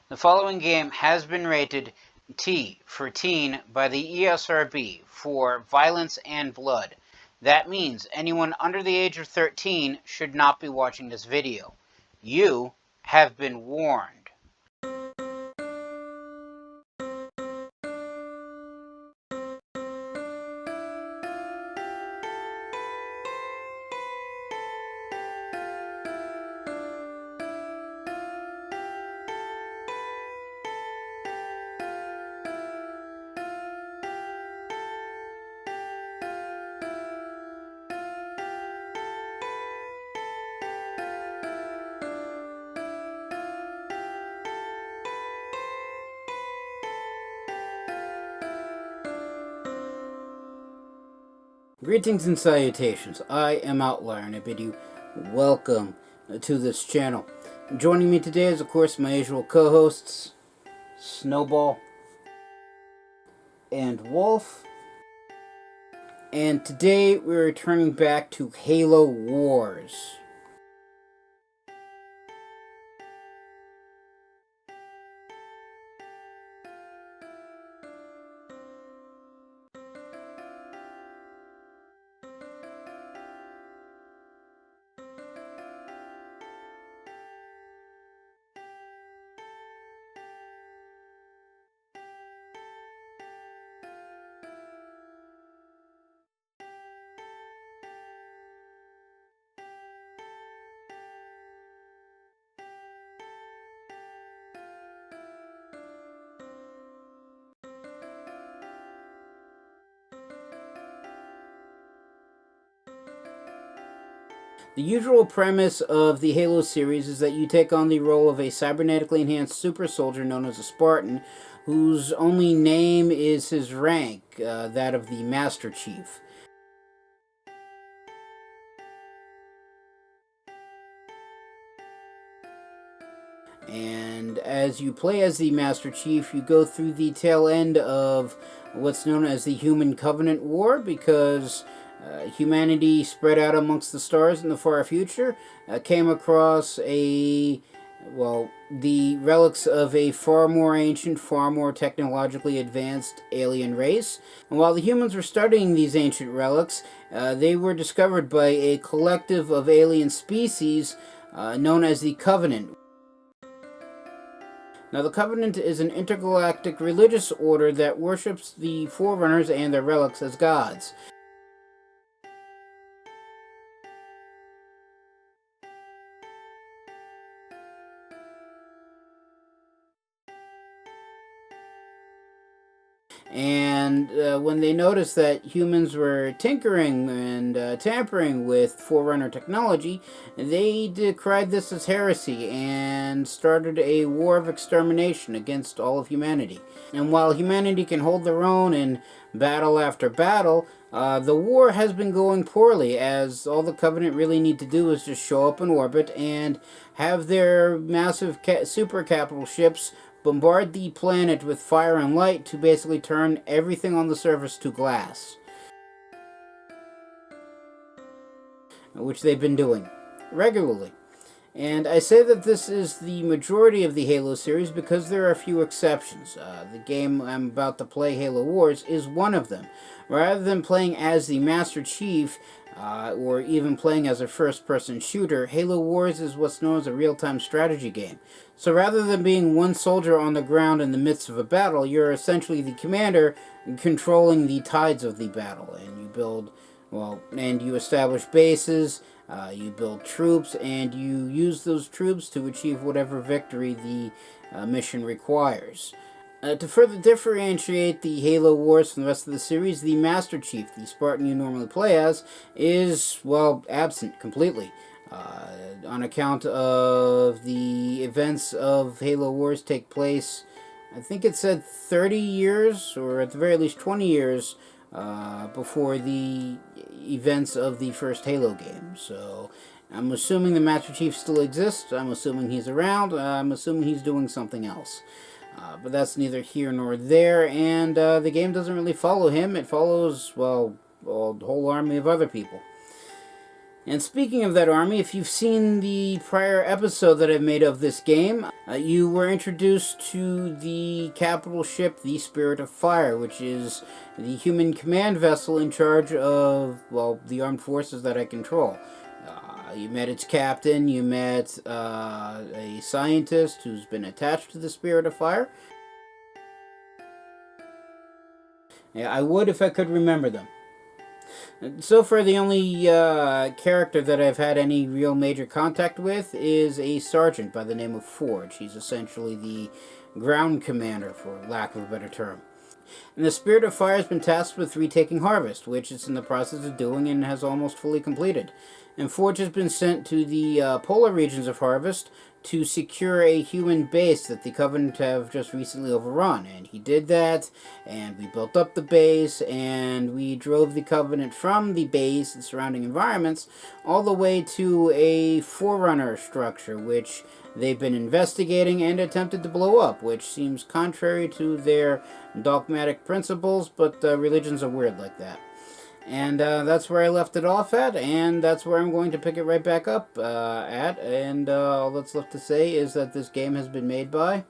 The following game has been rated T for teen by the ESRB for violence and blood. That means anyone under the age of 13 should not be watching this video. You have been warned. Greetings and salutations. I am Outlier and I bid you welcome to this channel. Joining me today is, of course, my usual co-hosts, Snowball and Wolf. And today we're returning back to Halo Wars. The usual premise of the Halo series is that you take on the role of a cybernetically enhanced super soldier known as a Spartan, whose only name is his rank, that of the Master Chief. And as you play as the Master Chief, you go through the tail end of what's known as the Human Covenant War, because humanity spread out amongst the stars in the far future came across the relics of a far more ancient, far more technologically advanced alien race. And while the humans were studying these ancient relics, they were discovered by a collective of alien species known as the Covenant. Now, the Covenant is an intergalactic religious order that worships the Forerunners and their relics as gods. And when they noticed that humans were tinkering and tampering with Forerunner technology, they decried this as heresy and started a war of extermination against all of humanity. And while humanity can hold their own in battle after battle, the war has been going poorly, as all the Covenant really need to do is just show up in orbit and have their massive super capital ships bombard the planet with fire and light to basically turn everything on the surface to glass, which they've been doing regularly. And I say that this is the majority of the Halo series because there are a few exceptions. The game I'm about to play, Halo Wars, is one of them. Rather than playing as the Master Chief, or even playing as a first-person shooter, Halo Wars is what's known as a real-time strategy game. So rather than being one soldier on the ground in the midst of a battle, you're essentially the commander controlling the tides of the battle. And you build, and you establish bases, you build troops, and you use those troops to achieve whatever victory the mission requires. To further differentiate the Halo Wars from the rest of the series, the Master Chief, the Spartan you normally play as, is, absent completely. On account of the events of Halo Wars take place, I think it said 30 years, or at the very least 20 years, before the events of the first Halo game. So I'm assuming the Master Chief still exists, I'm assuming he's around, I'm assuming he's doing something else. But that's neither here nor there, and the game doesn't really follow him. It follows, a whole army of other people. And speaking of that army, if you've seen the prior episode that I've made of this game, you were introduced to the capital ship, the Spirit of Fire, which is the human command vessel in charge of, well, the armed forces that I control. You met its captain, you met a scientist who's been attached to the Spirit of Fire. Yeah, I would if I could remember them. So far, the only character that I've had any real major contact with is a sergeant by the name of Forge. He's essentially the ground commander, for lack of a better term. And the Spirit of Fire has been tasked with retaking Harvest, which it's in the process of doing and has almost fully completed. And Forge has been sent to the polar regions of Harvest to secure a human base that the Covenant have just recently overrun. And he did that, and we built up the base, and we drove the Covenant from the base and surrounding environments all the way to a Forerunner structure, which they've been investigating and attempted to blow up, which seems contrary to their dogmatic principles, but religions are weird like that. And that's where I left it off at, and that's where I'm going to pick it right back up at. And all that's left to say is that this game has been made by...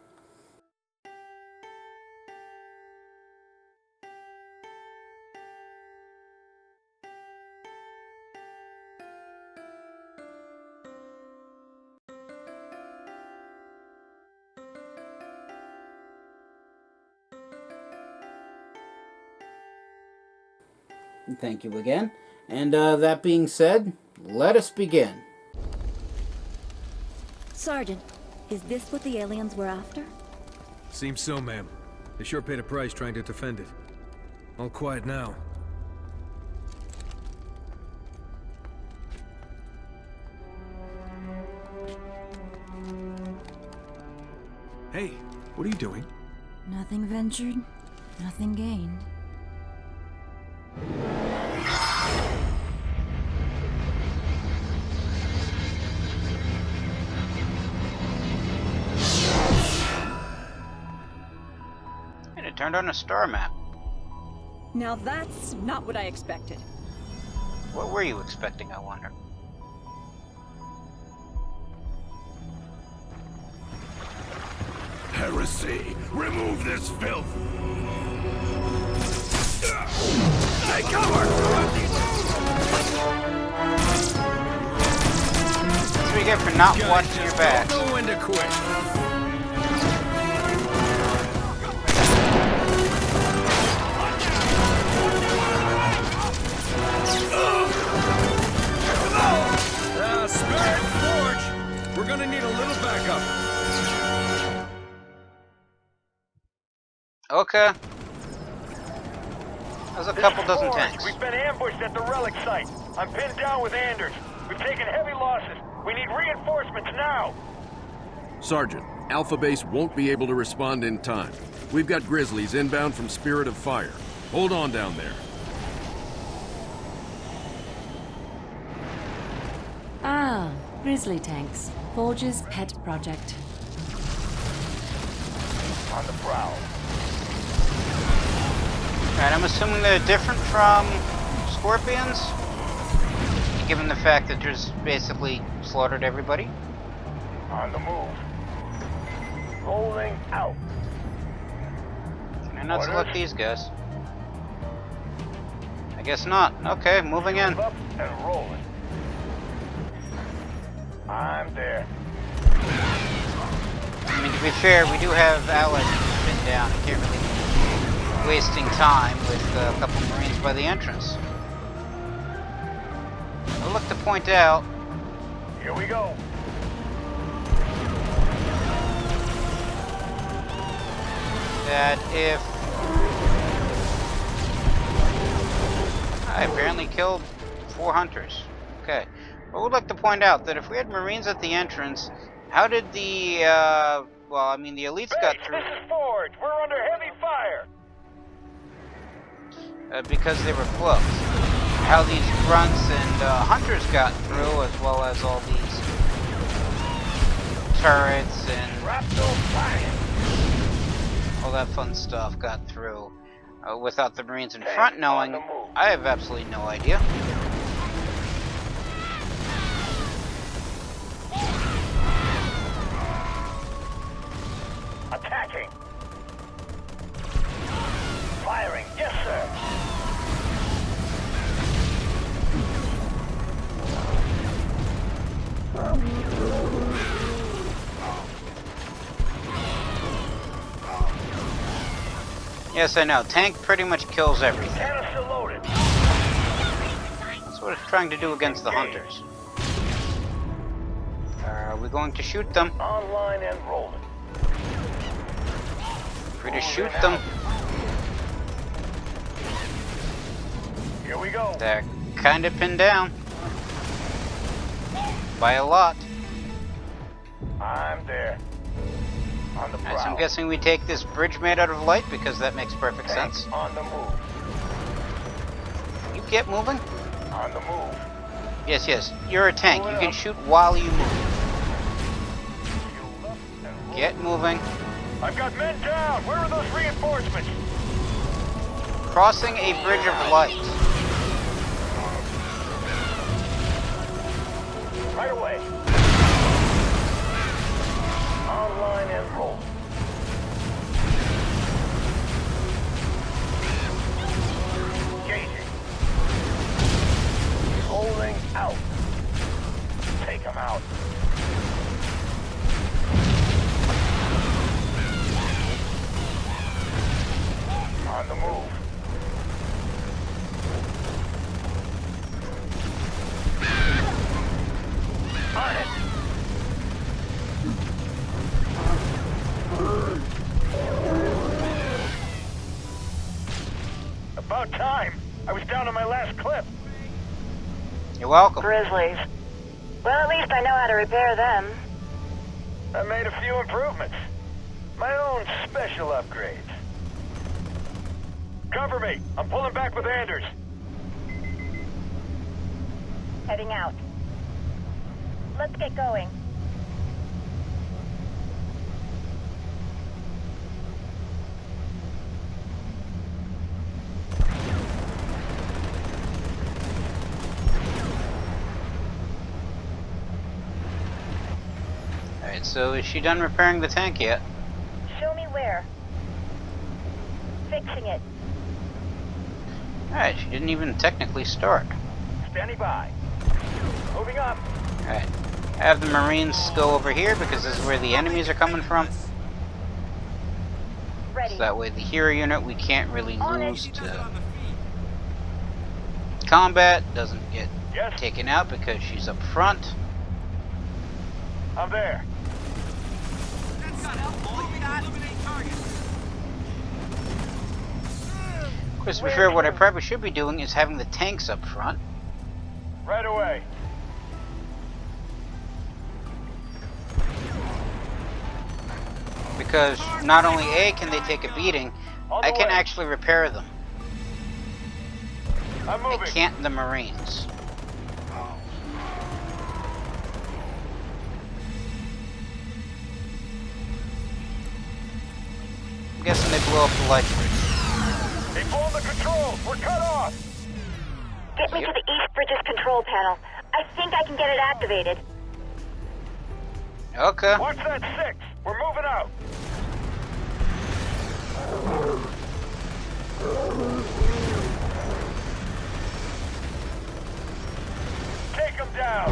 Thank you again. And that being said, let us begin. Sergeant, is this what the aliens were after? Seems so, ma'am. They sure paid a price trying to defend it. All quiet now. Hey, what are you doing? Nothing ventured, nothing gained. And it turned on a star map. Now that's not what I expected. What were you expecting, I wonder? Heresy! Remove this filth! Take cover! That's what you get for not watching your back. Don't know when to quit. Spirit Forge! We're gonna need a little backup. Okay. There's a couple dozen Forge, tanks. we've been ambushed at the relic site. I'm pinned down with Anders. We've taken heavy losses. We need reinforcements now. Sergeant, Alpha Base won't be able to respond in time. We've got Grizzlies inbound from Spirit of Fire. Hold on down there. Ah, Grizzly tanks. Forge's pet project. On the prowl. Alright, I'm assuming they're different from Scorpions, given the fact that there's basically slaughtered everybody. On the move. Rolling out. And not select these guys. I guess not. Okay, moving in. Up and rolling. I'm there. I mean, to be fair, we do have allies pinned down. I can't really be wasting time with a couple Marines by the entrance. I'll look to point out Here we go. that if I apparently killed 4 hunters. Okay. I would like to point out that if we had Marines at the entrance, how did the, well, I mean, the elites got Base, through this is Forge. We're under heavy fire. because they were close. How these grunts and hunters got through, as well as all these turrets and all that fun stuff got through without the Marines in front knowing, I have absolutely no idea. attacking. Firing, yes, sir. Yes, I know. Tank pretty much kills everything. Canister loaded. That's what it's trying to do against the hunters. Are we going to shoot them? Online and rolling. Free to shoot them. Here we go. They're kind of pinned down. By a lot. I'm there. On the prowl. So I'm guessing we take this bridge made out of light because that makes perfect Tank sense. on the move. You get moving? On the move. Yes, yes. You're a tank. You can shoot while you move. Fuel up and roll. Get moving. I've got men down. Where are those reinforcements? Crossing a bridge of light. Right away. Online and roll. Engaging. Rolling out. Take them out. On the move. On it. About time. I was down on my last clip. You're welcome. Grizzlies. Well, at least I know how to repair them. I made a few improvements. My own special upgrades. Cover me. I'm pulling back with Anders. Heading out. Let's get going. Alright, so is she done repairing the tank yet? Show me where. Fixing it. Alright, she didn't even technically start. Standing by. Moving up. Alright. Have the Marines go over here because this is where the enemies are coming from. Ready. So that way the hero unit we can't really On it. lose to combat. Doesn't get Yes, taken out because she's up front. I'm there. Of course, to be fair, what I probably should be doing is having the tanks up front. Right away. Because not only A, can they take a beating, On the I can way. actually repair them. I'm I moving. can't the Marines. I'm guessing they blew up the light bridge. They pulled the controls. We're cut off. Get me to the East Bridge's control panel. I think I can get it activated. Okay. Watch that 6. We're moving out. Take them down.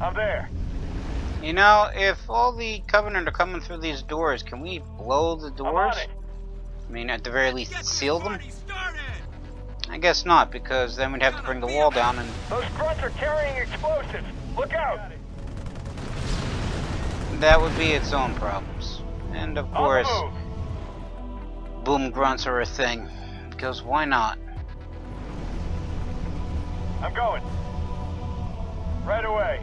I'm there. You know, if all the Covenant are coming through these doors, can we blow the I'm doors? on it. I mean, at the very least, seal them? I guess not, because then we'd have to bring the wall down and... Those grunts are carrying explosives. Look out. that would be its own problems. And of course, On the move. boom grunts are a thing. Because why not? I'm going. Right away.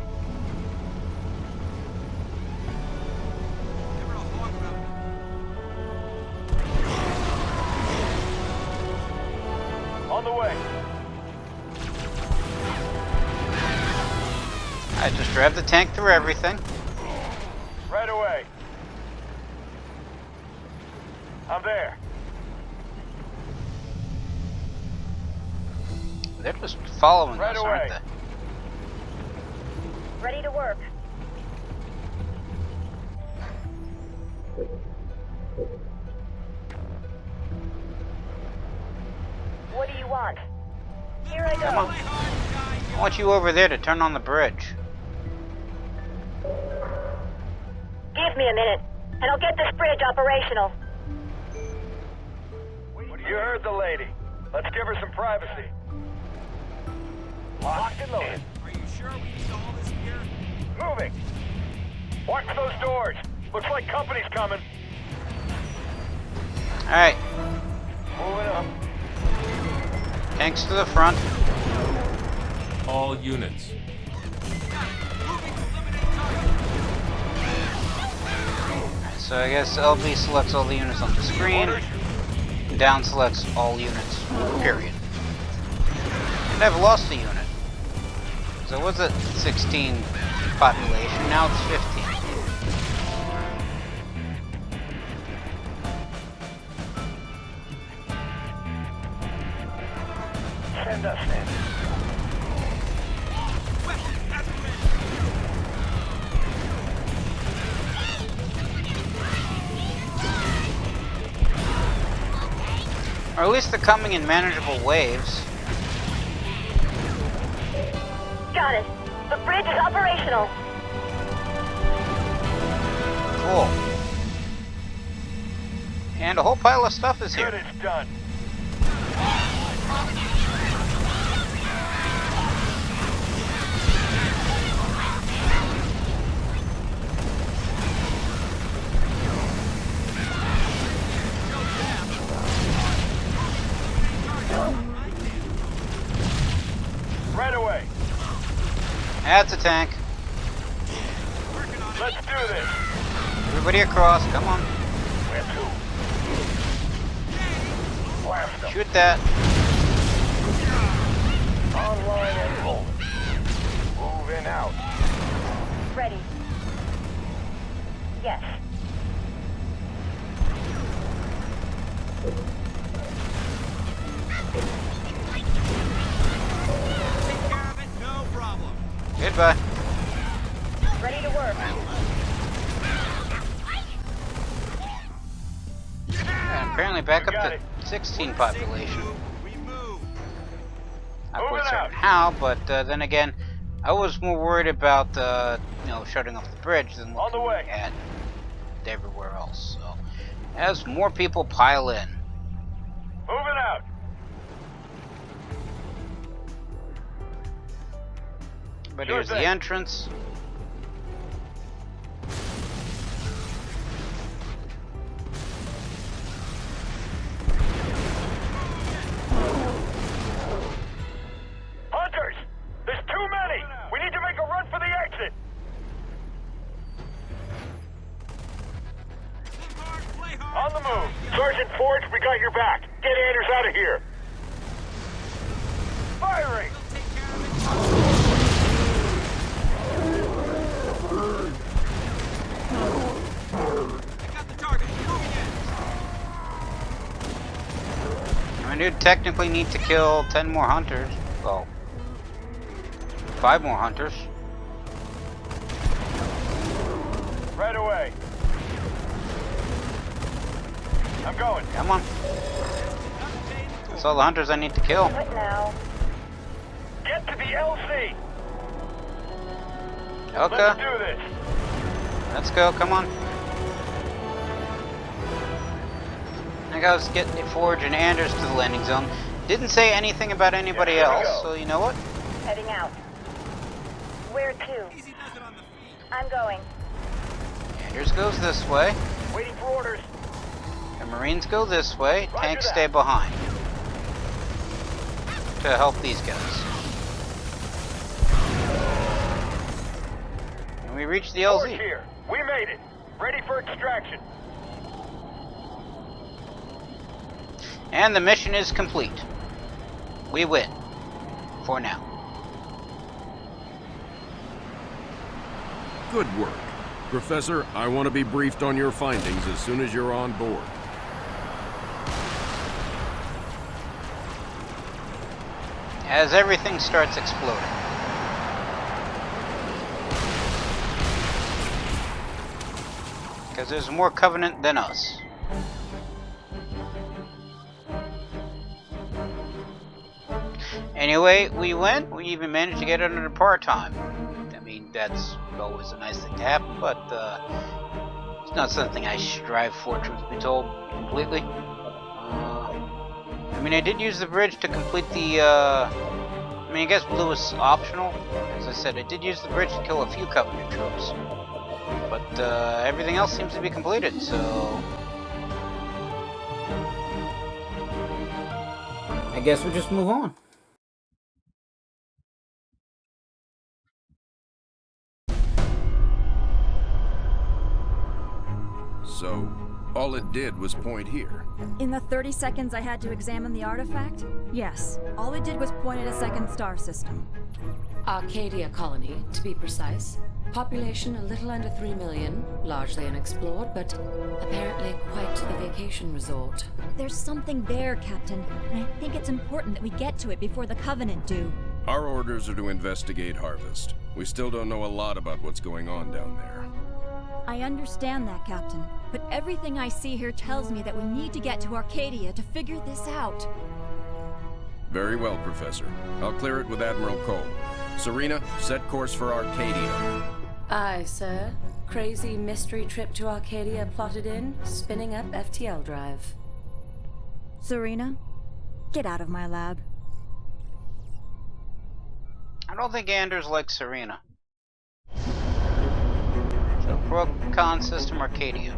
On the way. I just drive the tank through everything. Right away. I'm there. They're just following Right us, away. aren't they? Ready to work. What do you want? Here I Come go. on. I want you over there to turn on the bridge. Give me a minute, and I'll get this bridge operational. You heard the lady. Let's give her some privacy. Locked and loaded. Are you sure we need all this gear? Moving. Watch those doors. Looks like company's coming. Alright, Moving up. tanks to the front. All units. So I guess LB selects all the units on the screen. Down selects all units, period. And I've lost a unit. So it was at 16 population, now it's 15. Send us in. Or at least they're coming in manageable waves. Got it. The bridge is operational. Cool. And a whole pile of stuff is Good, here. it's done. Right away. That's a tank. Let's do this. Everybody across, come on. Where to? Blast them. Shoot that. Online and rolling. Moving out. Ready. Yes. Take care of it, no problem. Goodbye. Ready to work. And apparently back up got to it. 16 population. We move. Not quite Moving certain out. how, but then again, I was more worried about shutting off the bridge than On the looking way. at everywhere else. So, as more people pile in, Moving out. but Sure here's the thing. entrance. Hunters! There's too many! We need to make a run for the exit! On the move! Sergeant Forge, we got your back! Get Anders out of here! Firing! I do technically need to kill 10 more hunters. Well, 5 more hunters. Right away. I'm going. Come on. That's all the hunters I need to kill. What now? Get to the LC! Okay, Let's do this! let's go. Come on. I gotta get Forge and Anders to the landing zone. Didn't say anything about anybody Yeah, here we else, go. so you know what? Heading out. Where to? I'm going. Anders goes this way. Waiting for orders. The Marines go this way. Roger Tanks that. stay behind to help these guys. And we reach the Forge LZ. here. We made it. Ready for extraction. And the mission is complete. We win. For now. Good work. Professor, I want to be briefed on your findings as soon as you're on board. as everything starts exploding. Because there's more Covenant than us. Anyway, we went. We even managed to get it under par time. I mean, that's always a nice thing to happen, but it's not something I strive for, truth be told, completely. I mean, I did use the bridge to complete the, I mean, I guess blue was optional. As I said, I did use the bridge to kill a few Covenant troops. But everything else seems to be completed, so... I guess we'll just move on. So, all it did was point here. In the 30 seconds I had to examine the artifact, yes, all it did was point at a second star system. Arcadia colony, to be precise. Population a little under 3 million, largely unexplored, but apparently quite the vacation resort. There's something there, Captain, and I think it's important that we get to it before the Covenant do. Our orders are to investigate Harvest. We still don't know a lot about what's going on down there. I understand that, Captain, but everything I see here tells me that we need to get to Arcadia to figure this out. Very well, Professor. I'll clear it with Admiral Cole. Serena, set course for Arcadia. Aye, sir. Crazy mystery trip to Arcadia plotted in, spinning up FTL drive. Serena, get out of my lab. I don't think Anders likes Serena. So, Pro-Con System Arcadia.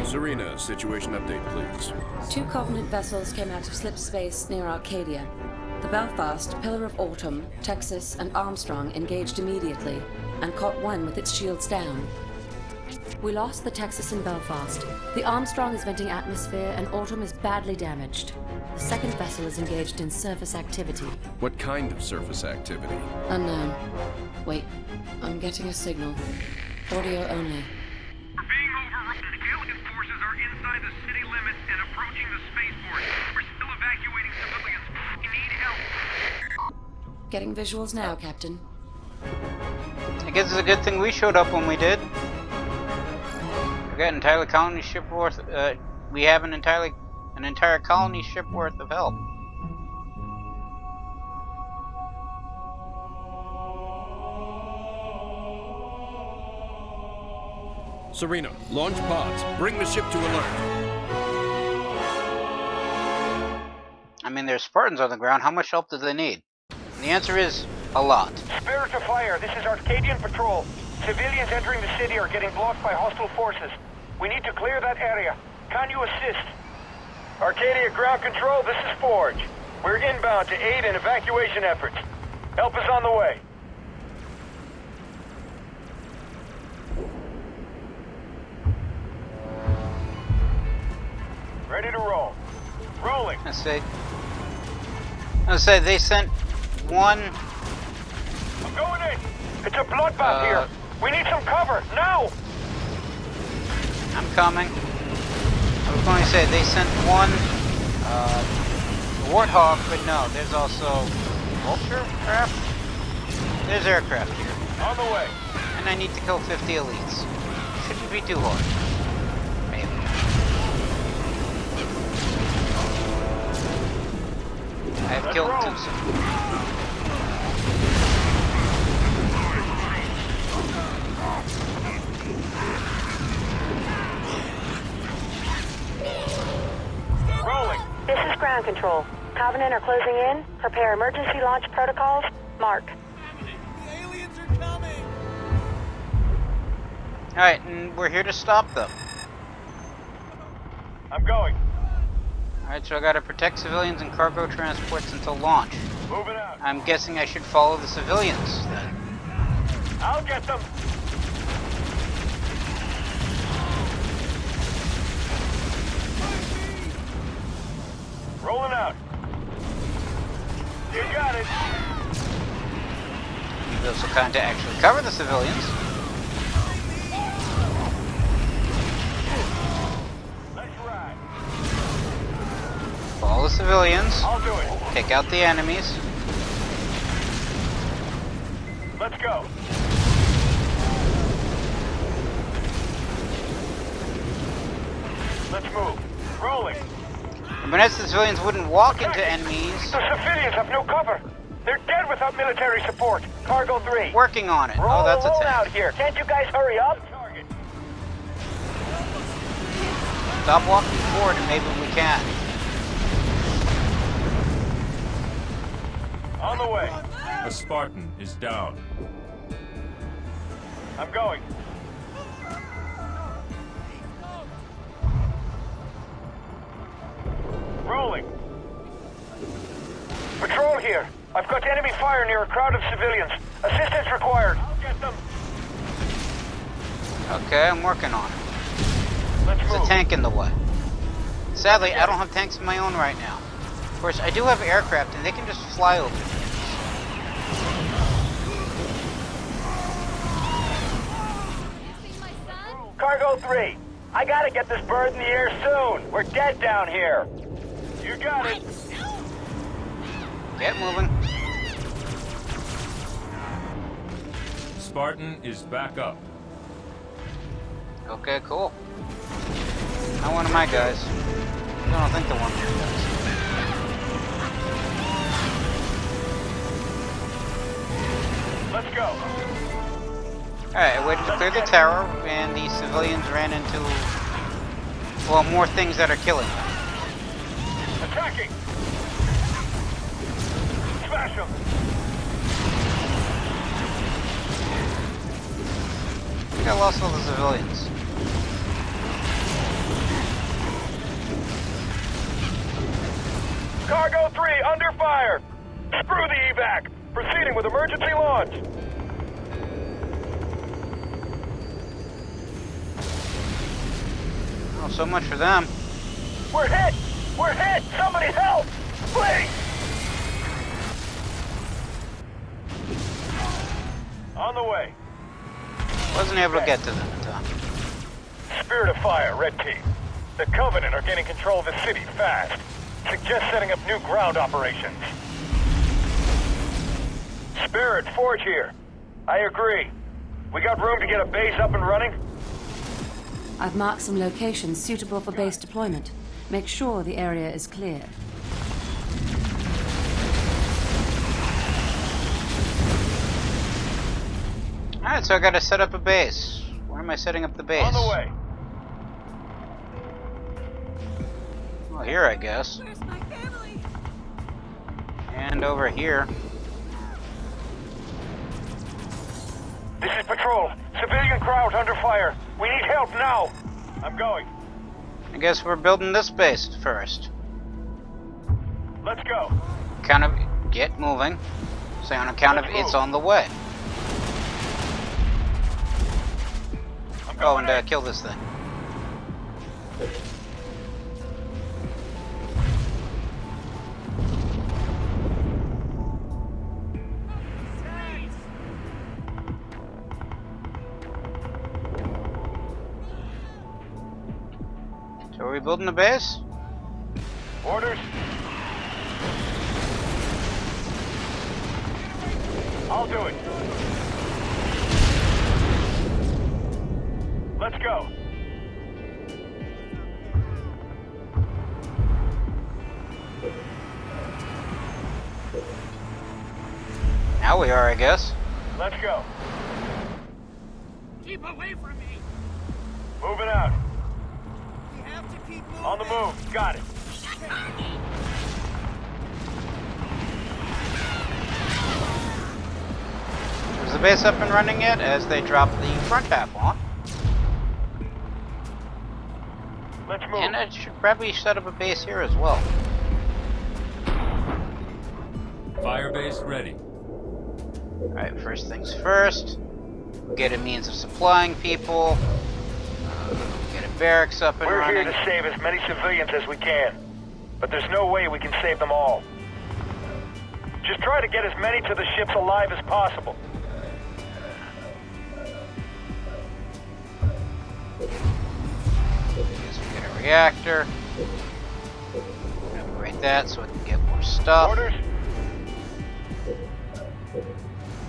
Serena, situation update, please. 2 Covenant vessels came out of slip space near Arcadia. The Belfast, Pillar of Autumn, Texas, and Armstrong engaged immediately, and caught one with its shields down. We lost the Texas and Belfast. The Armstrong is venting atmosphere, and Autumn is badly damaged. The second vessel is engaged in surface activity. What kind of surface activity? Unknown. Wait, I'm getting a signal. Audio only. We're being overrun. Alien forces are inside the city limits and approaching the spaceport. We're still evacuating civilians. We need help. Getting visuals now, Captain. I guess it's a good thing we showed up when we did. We got an entire colony ship worth. We have an entire colony ship worth of help. Serena, launch pods. Bring the ship to alert. I mean, there's Spartans on the ground. How much help do they need? And the answer is a lot. Spirit of Fire, this is Arcadian Patrol. Civilians entering the city are getting blocked by hostile forces. We need to clear that area. Can you assist? Arcadia Ground Control, this is Forge. We're inbound to aid in evacuation efforts. Help is on the way. Ready to roll. Rolling. I say they sent one. I'm going in. It's a bloodbath here. We need some cover now. I'm coming. I was going to say they sent one Warthog, but no, there's also Vulture craft. There's aircraft here. On the way. And I need to kill 50 elites. Shouldn't be too hard. Maybe. I have killed 2 so Rolling. This is ground control. Covenant are closing in. Prepare emergency launch protocols. Mark. The aliens are coming! Alright, and we're here to stop them. I'm going. Alright, so I gotta protect civilians and cargo transports until launch. Moving out. I'm guessing I should follow the civilians then. I'll get them. Rolling out. You got it. Those will kind of actually cover the civilians. Let's ride. Follow the civilians. I'll do it. Take out the enemies. Let's go. Let's move. Rolling. But the civilians wouldn't walk into enemies. The civilians have no cover. They're dead without military support. Cargo 3. Working on it. We're Oh, all that's a alone tank. out here. Can't you guys hurry up? Stop walking forward and maybe we can. On the way. A Spartan is down. I'm going. Rolling. Patrol here. I've got enemy fire near a crowd of civilians. Assistance required. I'll get them. Okay, I'm working on it. Let's There's move. a tank in the way. Sadly, I don't have tanks of my own right now. Of course, I do have aircraft, and they can just fly over things. Cargo 3. I gotta get this bird in the air soon. We're dead down here. You got it. Get moving. Spartan is back up. Okay, cool. Not one of my guys. I don't think they're one of your guys. Let's go. Alright, I waited to clear the tower, and the civilians ran into, well, more things that are killing them. Attacking. Smash them. I think I lost all the civilians. Cargo 3 under fire. Screw the evac. Proceeding with emergency launch. Oh, so much for them. We're hit! We're hit! Somebody help! Please! On the way. Wasn't able to get to them in time. Spirit of Fire, Red Team. The Covenant are gaining control of the city fast. Suggest setting up new ground operations. Spirit, Forge here. I agree. We got room to get a base up and running? I've marked some locations suitable for base deployment. Make sure the area is clear. Alright, so I gotta set up a base. Where am I setting up the base? On the way. Well, here, I guess. Where's my family? And over here. This is Patrol. Civilian crowd under fire. We need help now. I'm going. I guess we're building this base first. Let's go. Count of get moving. Say on account of it's on the way. I'm Go going and kill this thing. So are we building a base? Orders. I'll do it. Let's go. Now we are, I guess. Let's go. Keep away from me. Moving out. We have to keep moving. On the move. Got it. Is the base up and running yet? As they drop the front half on. Let's move. And I should probably set up a base here as well. Firebase ready. Alright, first things first. Get a means of supplying people. Get a barracks up and We're running. here to save as many civilians as we can. But there's no way we can save them all. Just try to get as many to the ships alive as possible. Guess we get a reactor. Upgrade that so we can get more stuff. Orders.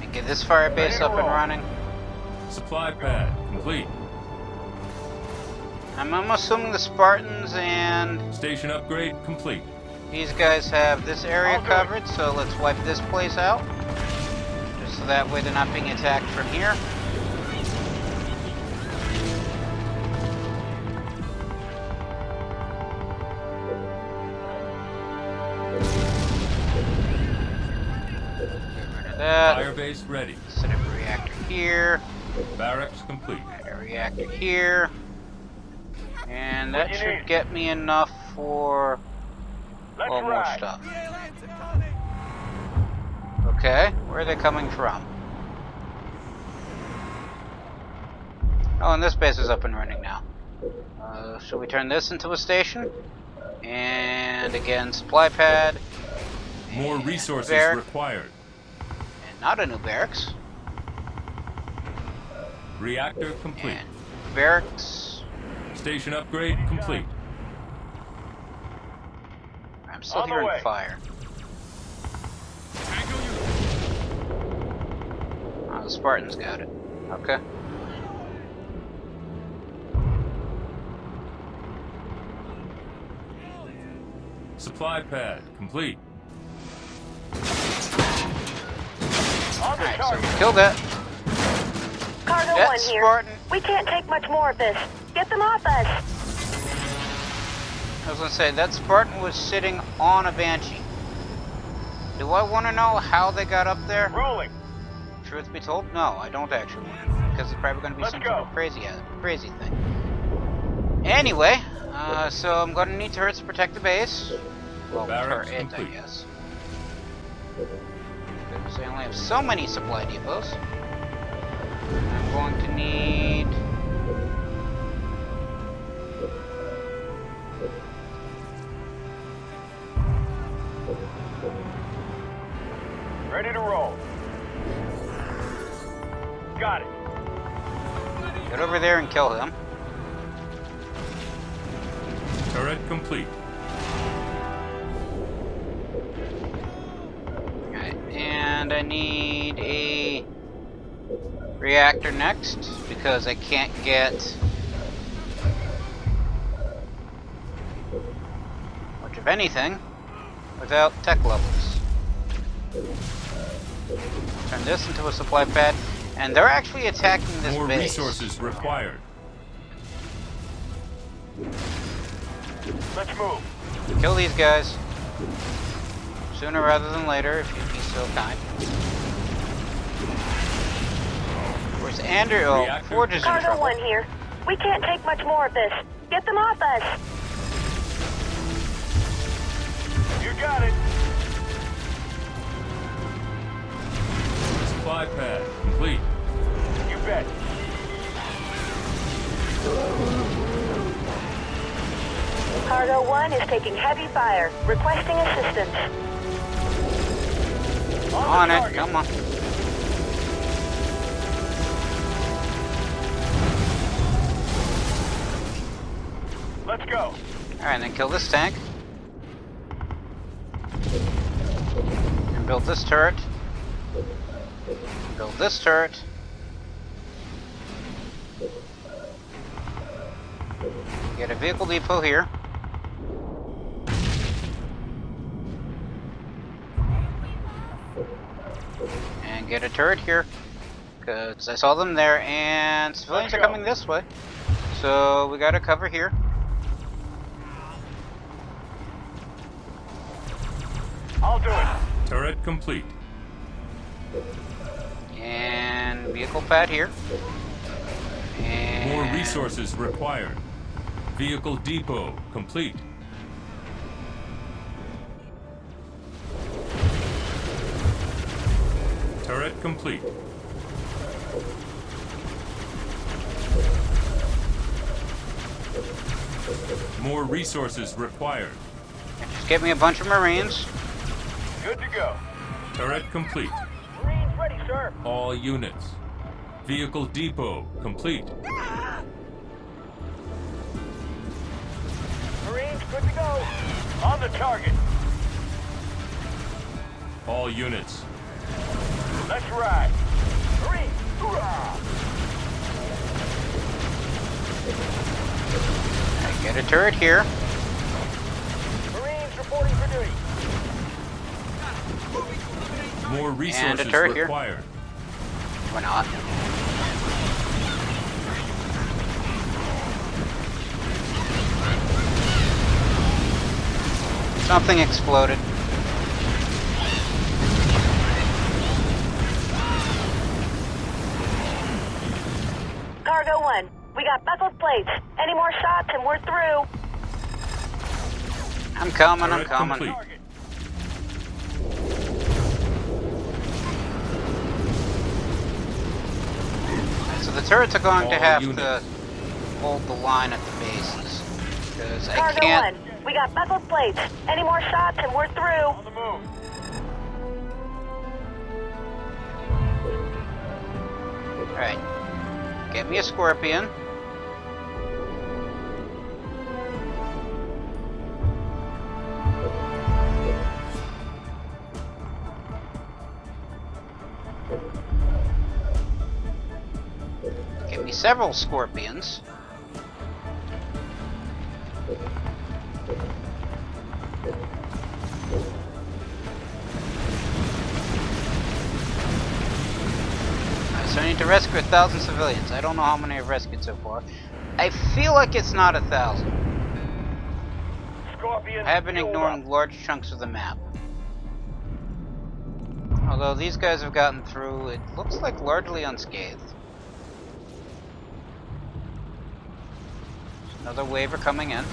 And Get this fire base up and running. Supply pad complete. I'm assuming the Spartans and Station upgrade complete. these guys have this area covered, so let's wipe this place out. Just so that way they're not being attacked from here. Fire base ready. Set up a reactor here. Barracks complete. A reactor here. And that should get me enough for more stuff. Okay, where are they coming from? Oh, and this base is up and running now. Shall we turn this into a station? And again, supply pad. More resources required. And not a new barracks. Reactor complete. And barracks. Station upgrade complete. I'm still hearing fire. Oh, the Spartans got it. Okay. Supply pad complete. Alright, so we killed that. Cargo Jet 1 here. Spartan. We can't take much more of this. Get them off us. I was gonna say, that Spartan was sitting on a Banshee. Do I want to know how they got up there? Rolling. Truth be told, no, I don't actually want to know, because it's probably going to be some sort of crazy thing. Anyway, so I'm going to need turrets to protect the base. Well, Barracks turret, I complete. guess. Because I only have so many supply depots. I'm going to need... Ready to roll. Got it. Get over there and kill him. Turret complete. Alright, and I need a reactor next, because I can't get much of anything without tech levels. Turn this into a supply pad, and they're actually attacking this More base. resources required. Let's move. Kill these guys sooner rather than later, if you'd be so kind. Where's Andrew? Oh, Forge is in Cargo trouble. 1 here. We can't take much more of this. Get them off us. You got it. Supply pad complete. You bet. Cargo 1 is taking heavy fire. Requesting assistance. On it, come on. Let's go. Alright, then kill this tank. And build this turret. Build this turret. Get a vehicle depot here. And get a turret here. Because I saw them there, and civilians are coming this way. So we gotta cover here. I'll do it. Turret complete. And vehicle pad here. And More resources required. Vehicle depot complete. Turret complete. More resources required. just get me a bunch of Marines. Good to go. Turret complete. Marines ready, sir. All units. Vehicle depot complete. Marines good to go. On the target. All units. Let's ride. Marines, hoorah! I get a turret here. Marines reporting for duty. More resources turret here. required. Or not. Something exploded. Cargo 1, we got buckled plates. Any more shots and we're through. I'm coming, I'm Turret coming. complete. So the turrets are going to All have units. to hold the line at the bases. Because I Cargo can't... 1, we got buckled plates. Any more shots and we're through. On the move. Alright. Get me a Scorpion. Get me several Scorpions. So I need to rescue 1,000 civilians. I don't know how many I've rescued so far. I feel like it's not 1,000. Scorpion. I have been fueled ignoring up. large chunks of the map. Although these guys have gotten through, it looks like largely unscathed. Another wave are coming in.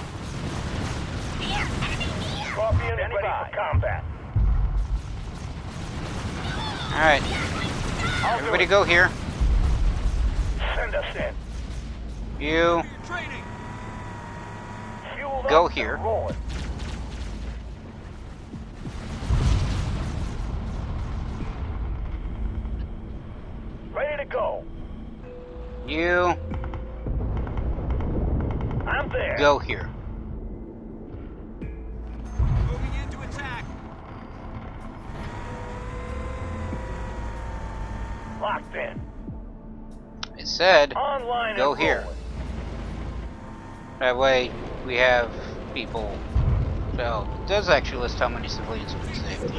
Scorpion ready for combat. Alright, I'll do everybody it. go here. Send us in. You Training. Fueled Go up here. and rolling. Ready to go. You I'm there. go here. Moving in to attack. Locked in. I said Online go and here. rolling. That way we have people. So it does actually list how many civilians have been saved.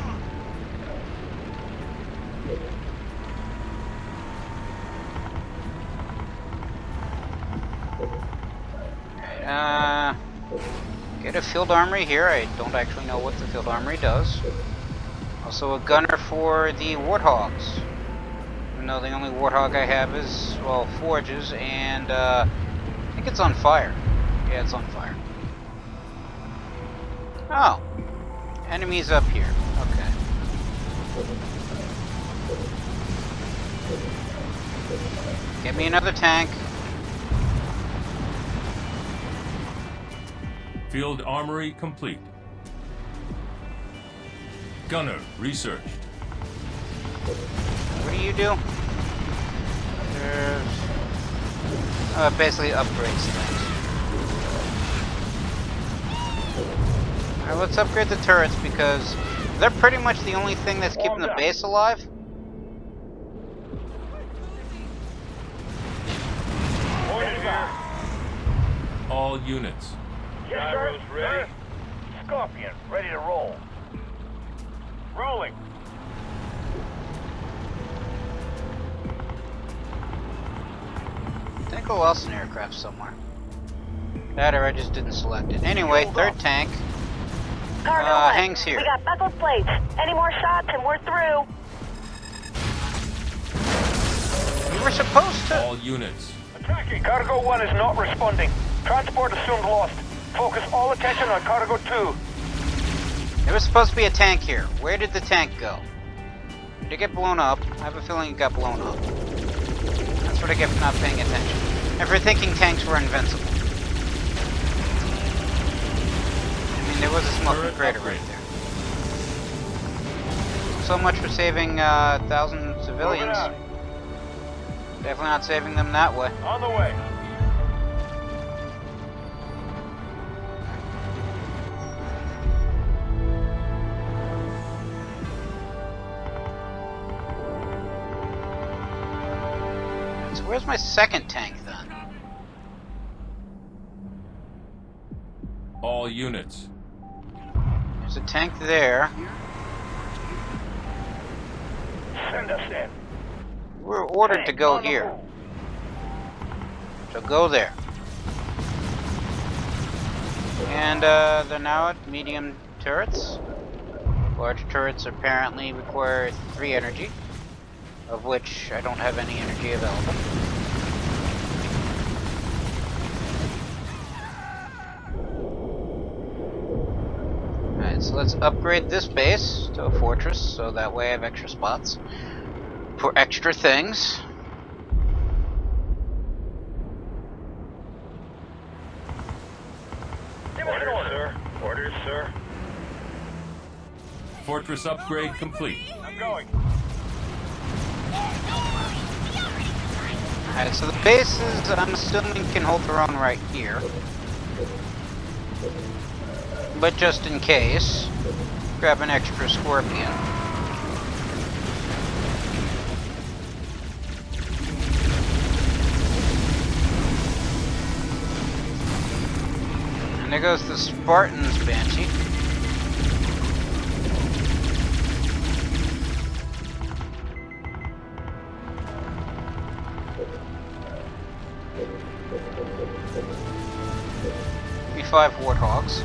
Get a field armory here. I don't actually know what the field armory does. Also a gunner for the warthogs. Even though the only warthog I have is, well, forges, and I think it's on fire. Yeah, it's on fire. Oh. Enemies up here. Okay. Get me another tank. Field armory complete. Gunner researched. What do you do? There's... basically upgrades things. Alright, let's upgrade the turrets because they're pretty much the only thing that's keeping the base alive. Order here. All units. Yes, sir. Ready. Scorpion, ready to roll. Rolling. I think I lost an aircraft somewhere. That or I just didn't select it. Anyway, third tank. Cargo 1, hangs here. we got buckled plates. Any more shots and we're through. You were supposed to... All units. Attacking. Cargo 1 is not responding. Transport assumed lost. Focus all attention on Cargo 2. There was supposed to be a tank here. Where did the tank go? Did it get blown up? I have a feeling it got blown up. That's what I get for not paying attention. And for thinking tanks were invincible. I mean, there was a smoking Turret crater upgrade. right there. So much for saving 1,000 civilians. Moving out. Definitely not saving them that way. On the way. Where's my second tank then? All units. There's a tank there. Send us in. We're ordered to go here. So go there. And they're now at medium turrets. Large turrets apparently require 3 energy, of which I don't have any energy available. Alright, so let's upgrade this base to a fortress, so that way I have extra spots for extra things. Orders, sir. Orders, sir. Fortress upgrade complete. I'm going. Alright, so the bases, I'm assuming, can hold their own right here. But just in case, grab an extra Scorpion. And there goes the Spartans Banshee. Five Warthogs.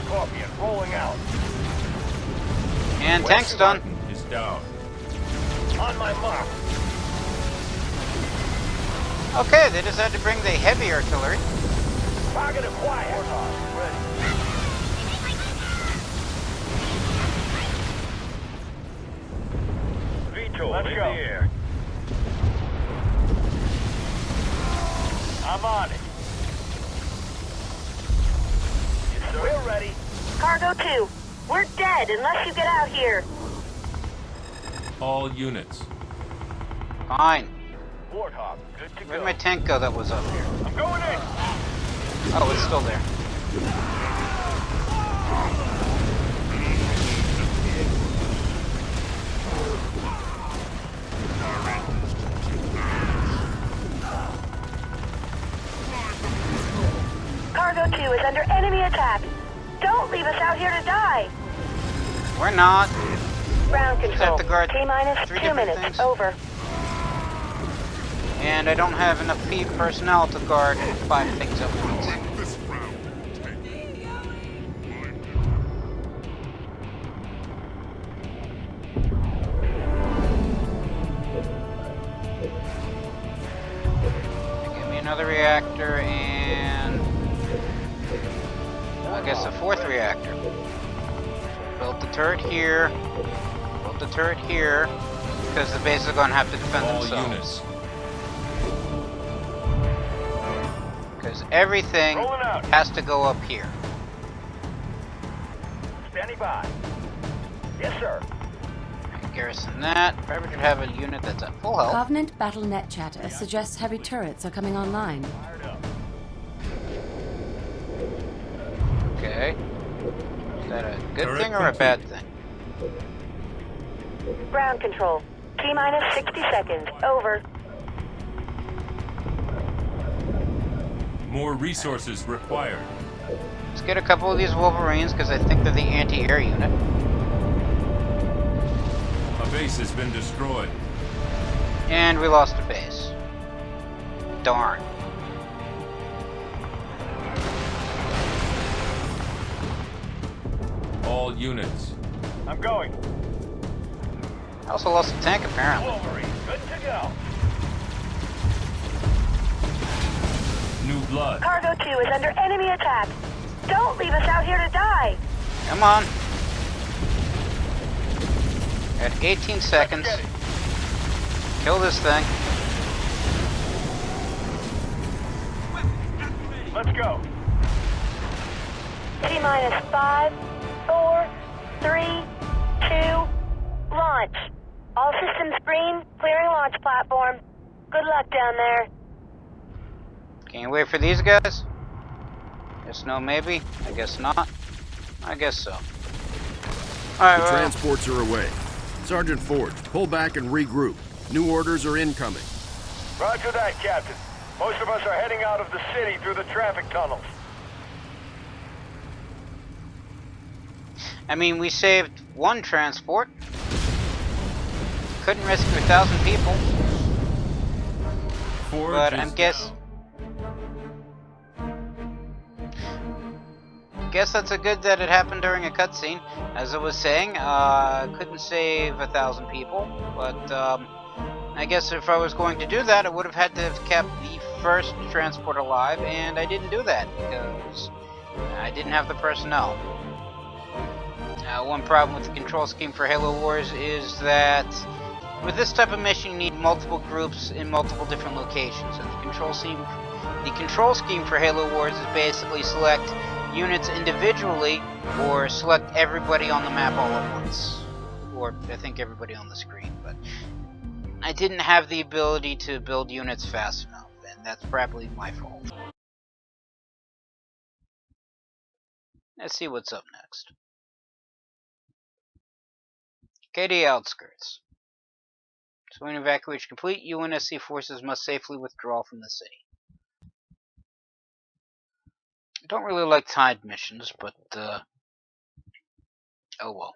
Scorpion rolling out. And tank's done. Is down. On my mark. Okay, they just had to bring the heavy artillery. Target acquired. Ready. Let's go. The air. I'm on it. Yes, sir. We're ready. Cargo 2, we're dead unless you get out here. All units. Fine. Warthog, good to Where'd go. my tank go that was up here? I'm going in. Oh, it's still there. Cargo 2 is under enemy attack. Don't leave us out here to die. We're not. Ground Just have control. to guard T-minus 3 2 different minutes. things. Over. And I don't have enough personnel to guard 5 things at once. Give me another reactor and I guess a 4th reactor. Built the turret here. Built the turret here because the base is going to have to defend All themselves. units. Because everything Rolling out. has to go up here. Standing by. Yes, sir. Garrison that. Probably should have a unit that's at full health. Covenant BattleNet chatter suggests heavy turrets are coming online. Fired up. Okay. Is that a good Turret thing or a bad thing? Ground control. T-minus 60 seconds. Over. More resources required. Let's get a couple of these Wolverines because I think they're the anti-air unit. A base has been destroyed. And we lost a base. Darn. All units. I'm going. I also lost a tank apparently. Wolverine, good to go. New blood. Cargo 2 is under enemy attack. Don't leave us out here to die. Come on. At 18 seconds. Let's get it. Kill this thing. Let's go. T-minus 5, 4, 3, 2, launch. All systems green, clearing launch platform. Good luck down there. Can you wait for these guys? Yes, no, maybe. I guess not. I guess so. Alright, The well, transports are away. Sergeant Forge, pull back and regroup. New orders are incoming. Roger that, Captain. Most of us are heading out of the city through the traffic tunnels. I mean, we saved one transport. Couldn't rescue 1,000 people. Forge But is I'm guess that's a good that it happened during a cutscene. As I was saying, couldn't save 1,000 people, but I guess if I was going to do that, I would have had to have kept the first transport alive, and I didn't do that because I didn't have the personnel. One problem with the control scheme for Halo Wars is that with this type of mission, you need multiple groups in multiple different locations, and the control scheme for Halo Wars is basically select units individually or select everybody on the map all at once, or I think everybody on the screen. But I didn't have the ability to build units fast enough, and that's probably my fault. Let's see what's up next. KD outskirts. So when evacuation complete, UNSC forces must safely withdraw from the city. I don't really like timed missions, but oh well.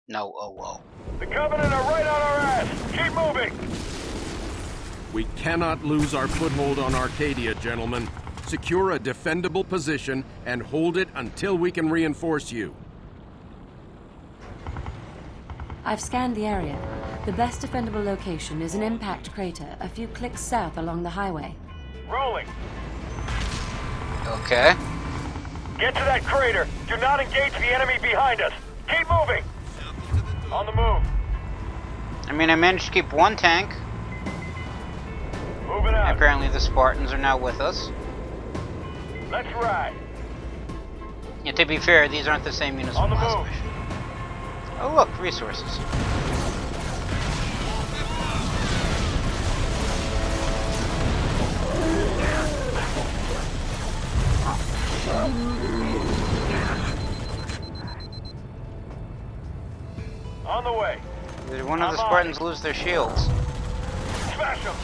No, oh well. The Covenant are right on our ass! Keep moving! We cannot lose our foothold on Arcadia, gentlemen. Secure a defendable position and hold it until we can reinforce you. I've scanned the area. The best defendable location is an impact crater a few clicks south along the highway. Rolling. Okay. Get to that crater. Do not engage the enemy behind us. Keep moving. On the move. I mean, I managed to keep one tank. Moving out. Apparently the Spartans are now with us. Let's ride. Yeah, to be fair, these aren't the same units On from the last move. mission. Oh look, resources. On the way. Did one of the I'm on Spartans it. lose their shields? Smash them.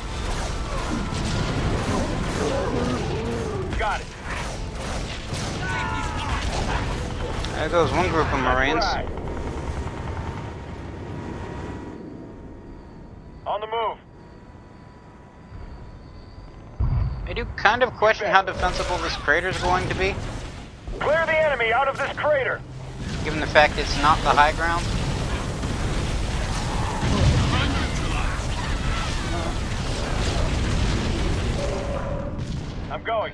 Got it. There goes one group of Marines. Right. On the move. I do kind of question how defensible this crater is going to be, Clear the enemy out of this crater. given the fact it's not the high ground. I'm going.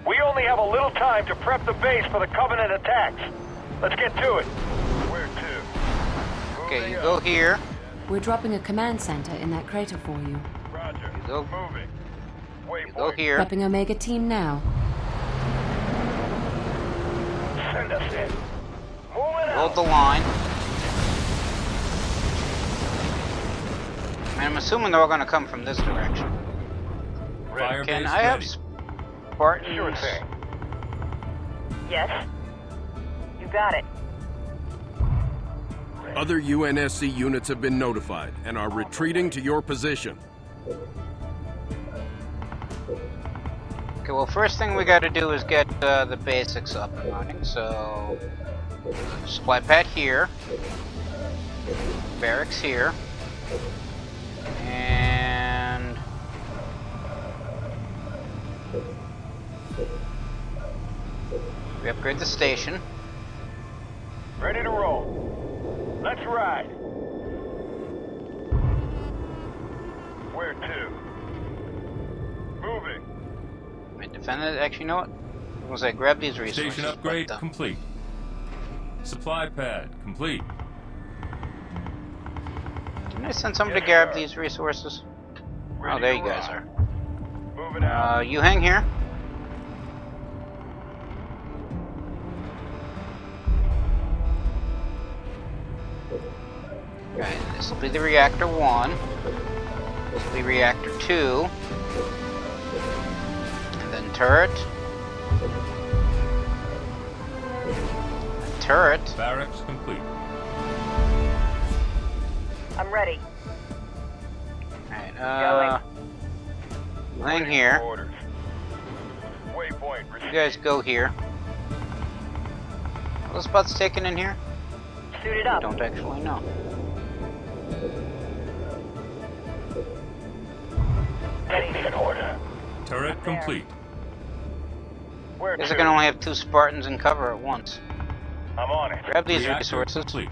We only have a little time to prep the base for the Covenant attacks. Let's get to it. Where to? Okay, you go here. We're dropping a command center in that crater for you. Roger. You go, Moving. you go here. Prepping Omega Team now. Send us in. Moving Hold out. the line. I mean, I'm assuming they're all going to come from this direction. Fire Can base I have ready. Spartans? Sure thing. Yes? You got it. Other UNSC units have been notified and are retreating to your position. Okay, well, first thing we got to do is get the basics up and running. So, supply pad here, barracks here, and we upgrade the station. Ready to roll. Let's ride. Where to? Moving. I defend it. Actually, you know what? I'm gonna say grab these resources. Station upgrade but, complete. Supply pad complete. Didn't I send somebody to Yes, grab sir. these resources? Oh, Ready there to you guys rock. are. Moving out. You hang here. Okay, this will be the reactor 1. This will be reactor 2. And then turret. turret. Barracks complete. I'm ready. Alright, Hang here. Orders. Waypoint You received. guys go here. Are those spots taken in here? Suited I up. don't actually know. Get me an order. Turret complete. Where Guess to? I can only have 2 Spartans in cover at once. I'm on it. Grab these Reactor resources. complete.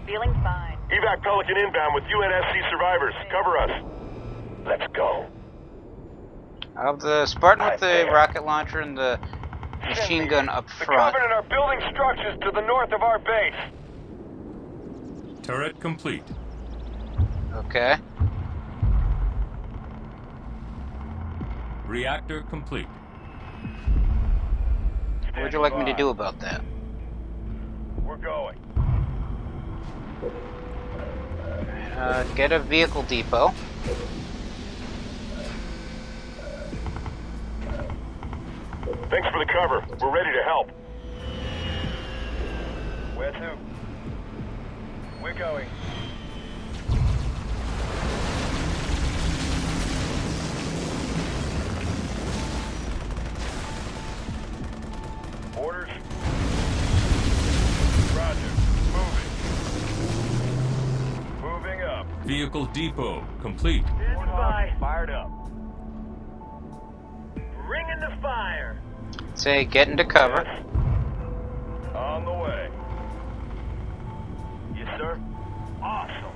Feeling fine. Evac Pelican inbound with UNSC survivors. Cover us. Let's go. I'll have the Spartan with the rocket launcher and the machine gun up The front. Covenant are building structures to the north of our base. Turret complete. Okay. Reactor complete. What would you like me to do about that? We're going. Get a vehicle depot. Thanks for the cover. We're ready to help. Where to? We're going. Orders. Roger. Moving. Moving up. Vehicle depot complete. Stand by. Fired up. Bringing the fire. Say, get into cover. On the way. Yes, sir. Awesome.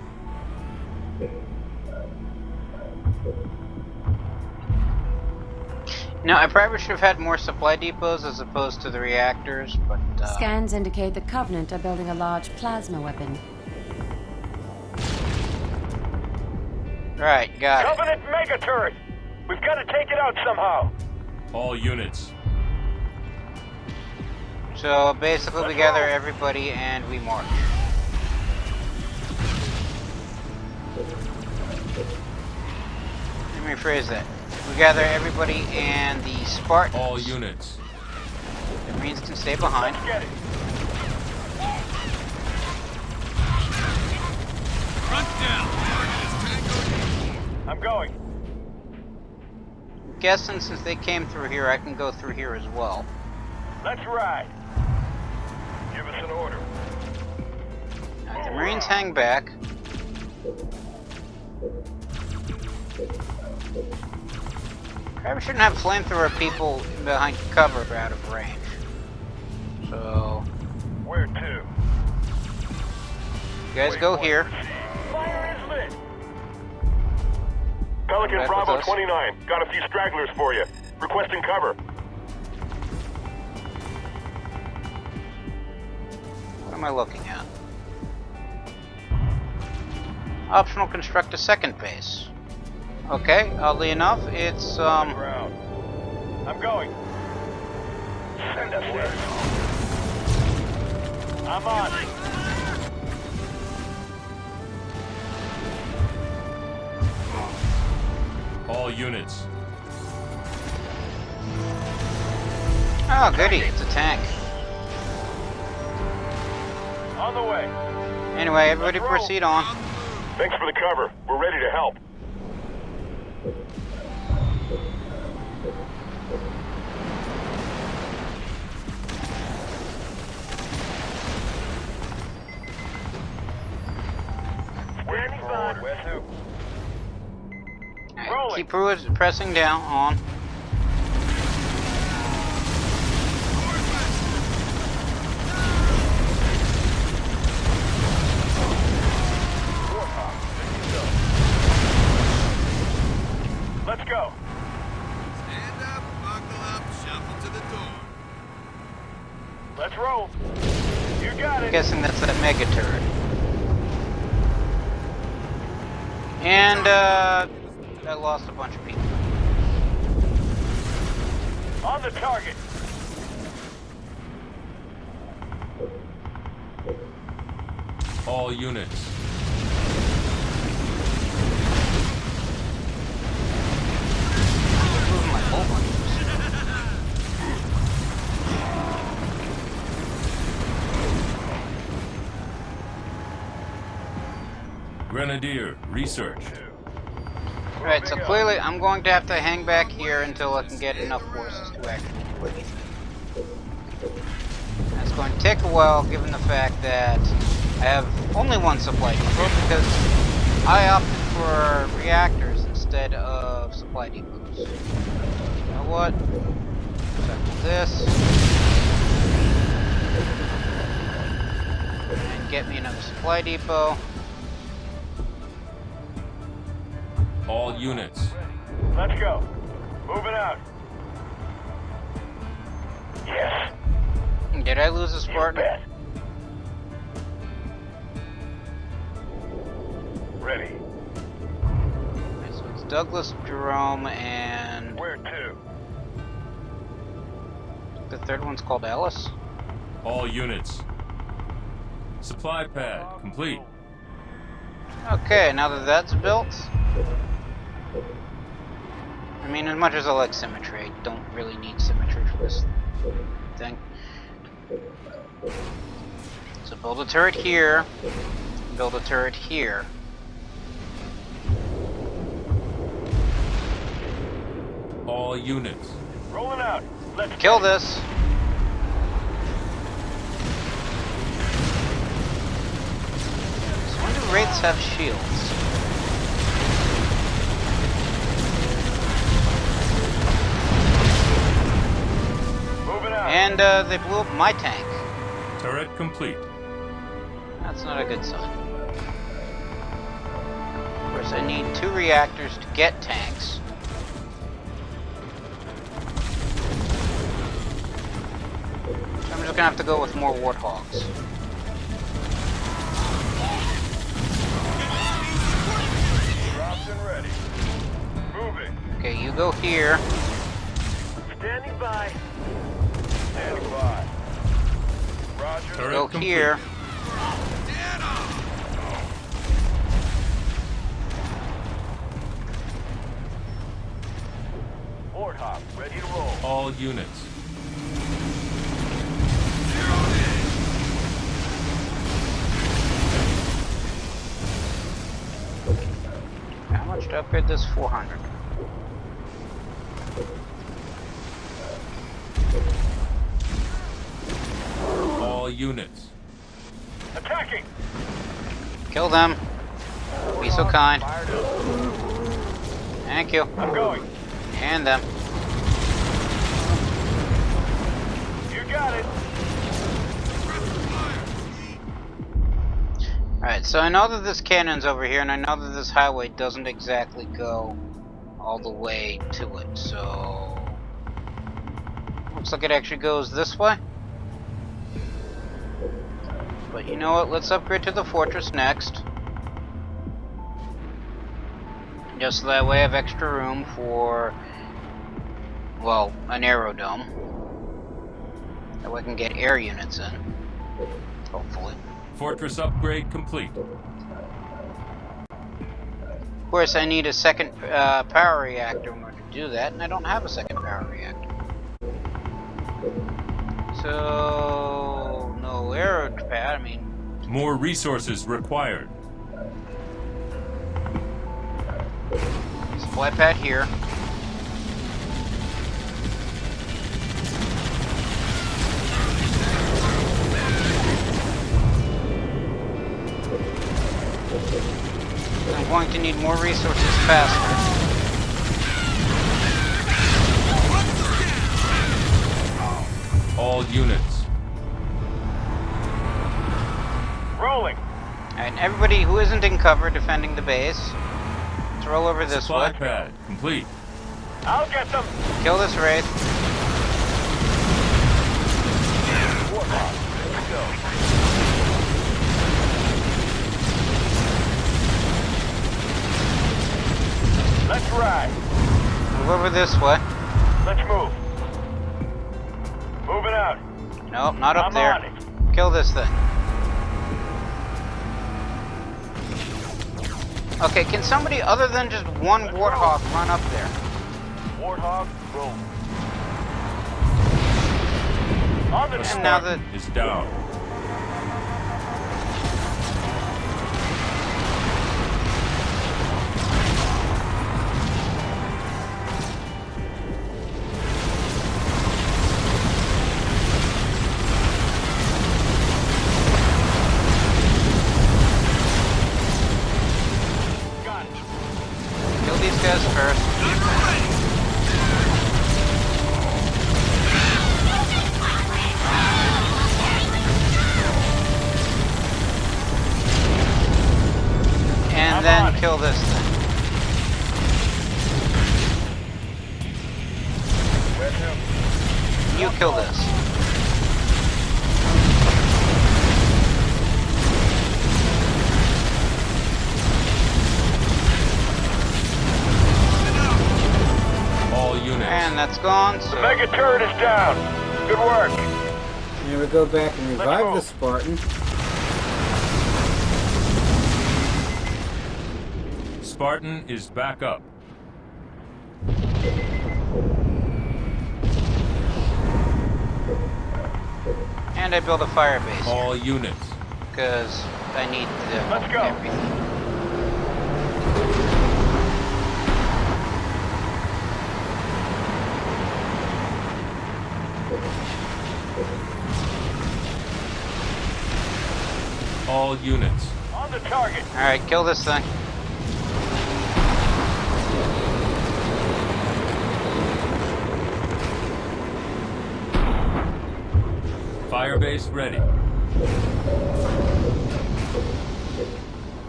No, I probably should have had more supply depots as opposed to the reactors, but Scans indicate the Covenant are building a large plasma weapon. right, got it. Covenant mega turret. We've got to take it out somehow. All units. So basically, we gather everybody and we march. Let me rephrase that. We gather everybody and the Spartans. All units. The Marines can stay behind. Get it. Front down. I'm going. I'm guessing since they came through here, I can go through here as well. Let's ride. Give us an order. Alright, the Marines hang back. Probably shouldn't have flamethrower people behind cover out of range. So, Where to? you guys go here. Fire is lit. Pelican Back Bravo with us. 29. Got a few stragglers for you. Requesting cover. What am I looking at? Optional construct a second base. Okay, oddly enough, it's Ground. I'm going. Send us there. I'm on. All units. oh goody, it's a tank. On the way. Anyway, everybody Let's roll. proceed on. Thanks for the cover. We're ready to help. Standing by. Where to? Alright, Rolling. keep pressing down on. Let's go. Stand up, buckle up, shuffle to the door. Let's roll. You got I'm it. guessing that's that mega turret. And I lost a bunch of people. On the target. All units. Grenadier, research. Alright, so clearly I'm going to have to hang back here until I can get enough forces to actually do anything. That's going to take a while given the fact that I have only one supply depot because I opted for reactors instead of supply depots. You know what? Cycle this. And get me another supply depot. All units. Let's go. Moving out. Yes. Did I lose a Spartan? You bet. Ready. Okay, so it's Douglas, Jerome, and Where to? the third one's called Alice. All units. Supply pad complete. Okay, now that that's built, I mean, as much as I like symmetry, I don't really need symmetry for this thing. So build a turret here, build a turret here. All units. Rolling out. Let's Kill this. So when do wraiths have shields? Moving out. And they blew up my tank. Turret complete. That's not a good sign. Of course, I need 2 reactors to get tanks. So I'm just gonna have to go with more warthogs. Dropped and ready. Moving. Okay, you go here. Standing by. Standing by. Roger. Turret Go complete. here. Warthog, ready to roll. All units. How much to upgrade this? 400. All units. Attacking. Kill them. Be so kind. Fired up. Thank you. I'm going. And them. You got it. Alright, so I know that this cannon's over here, and I know that this highway doesn't exactly go all the way to it, so... Looks like it actually goes this way. But you know what, let's upgrade to the fortress next. Just so that way I have extra room for, well, an aerodome. That way I can get air units in. Hopefully. Fortress upgrade complete. Of course, I need a second power reactor in order to do that, and I don't have a second power reactor. So, no aero pad, I mean... More resources required. Supply pad here. I'm going to need more resources faster. All units. Rolling. And everybody who isn't in cover defending the base, let's roll over this Supply way. pad complete. I'll get them. Kill this wraith. Warthog, let's go. Let's ride. Move over this way. Let's move. Moving out. Nope, not up I'm there. on it. Kill this thing. Okay, can somebody other than just one warthog run up there? Warthog, roll. On the And now that Is down. then kill this thing. You kill this. All units. And that's gone. So The mega turret is down. Good work. And we go back and revive the Spartan. Spartan is back up. and I build a fire base. All units. Because I need Let's go. everything. All units. On the target. Alright, kill this thing. Firebase ready.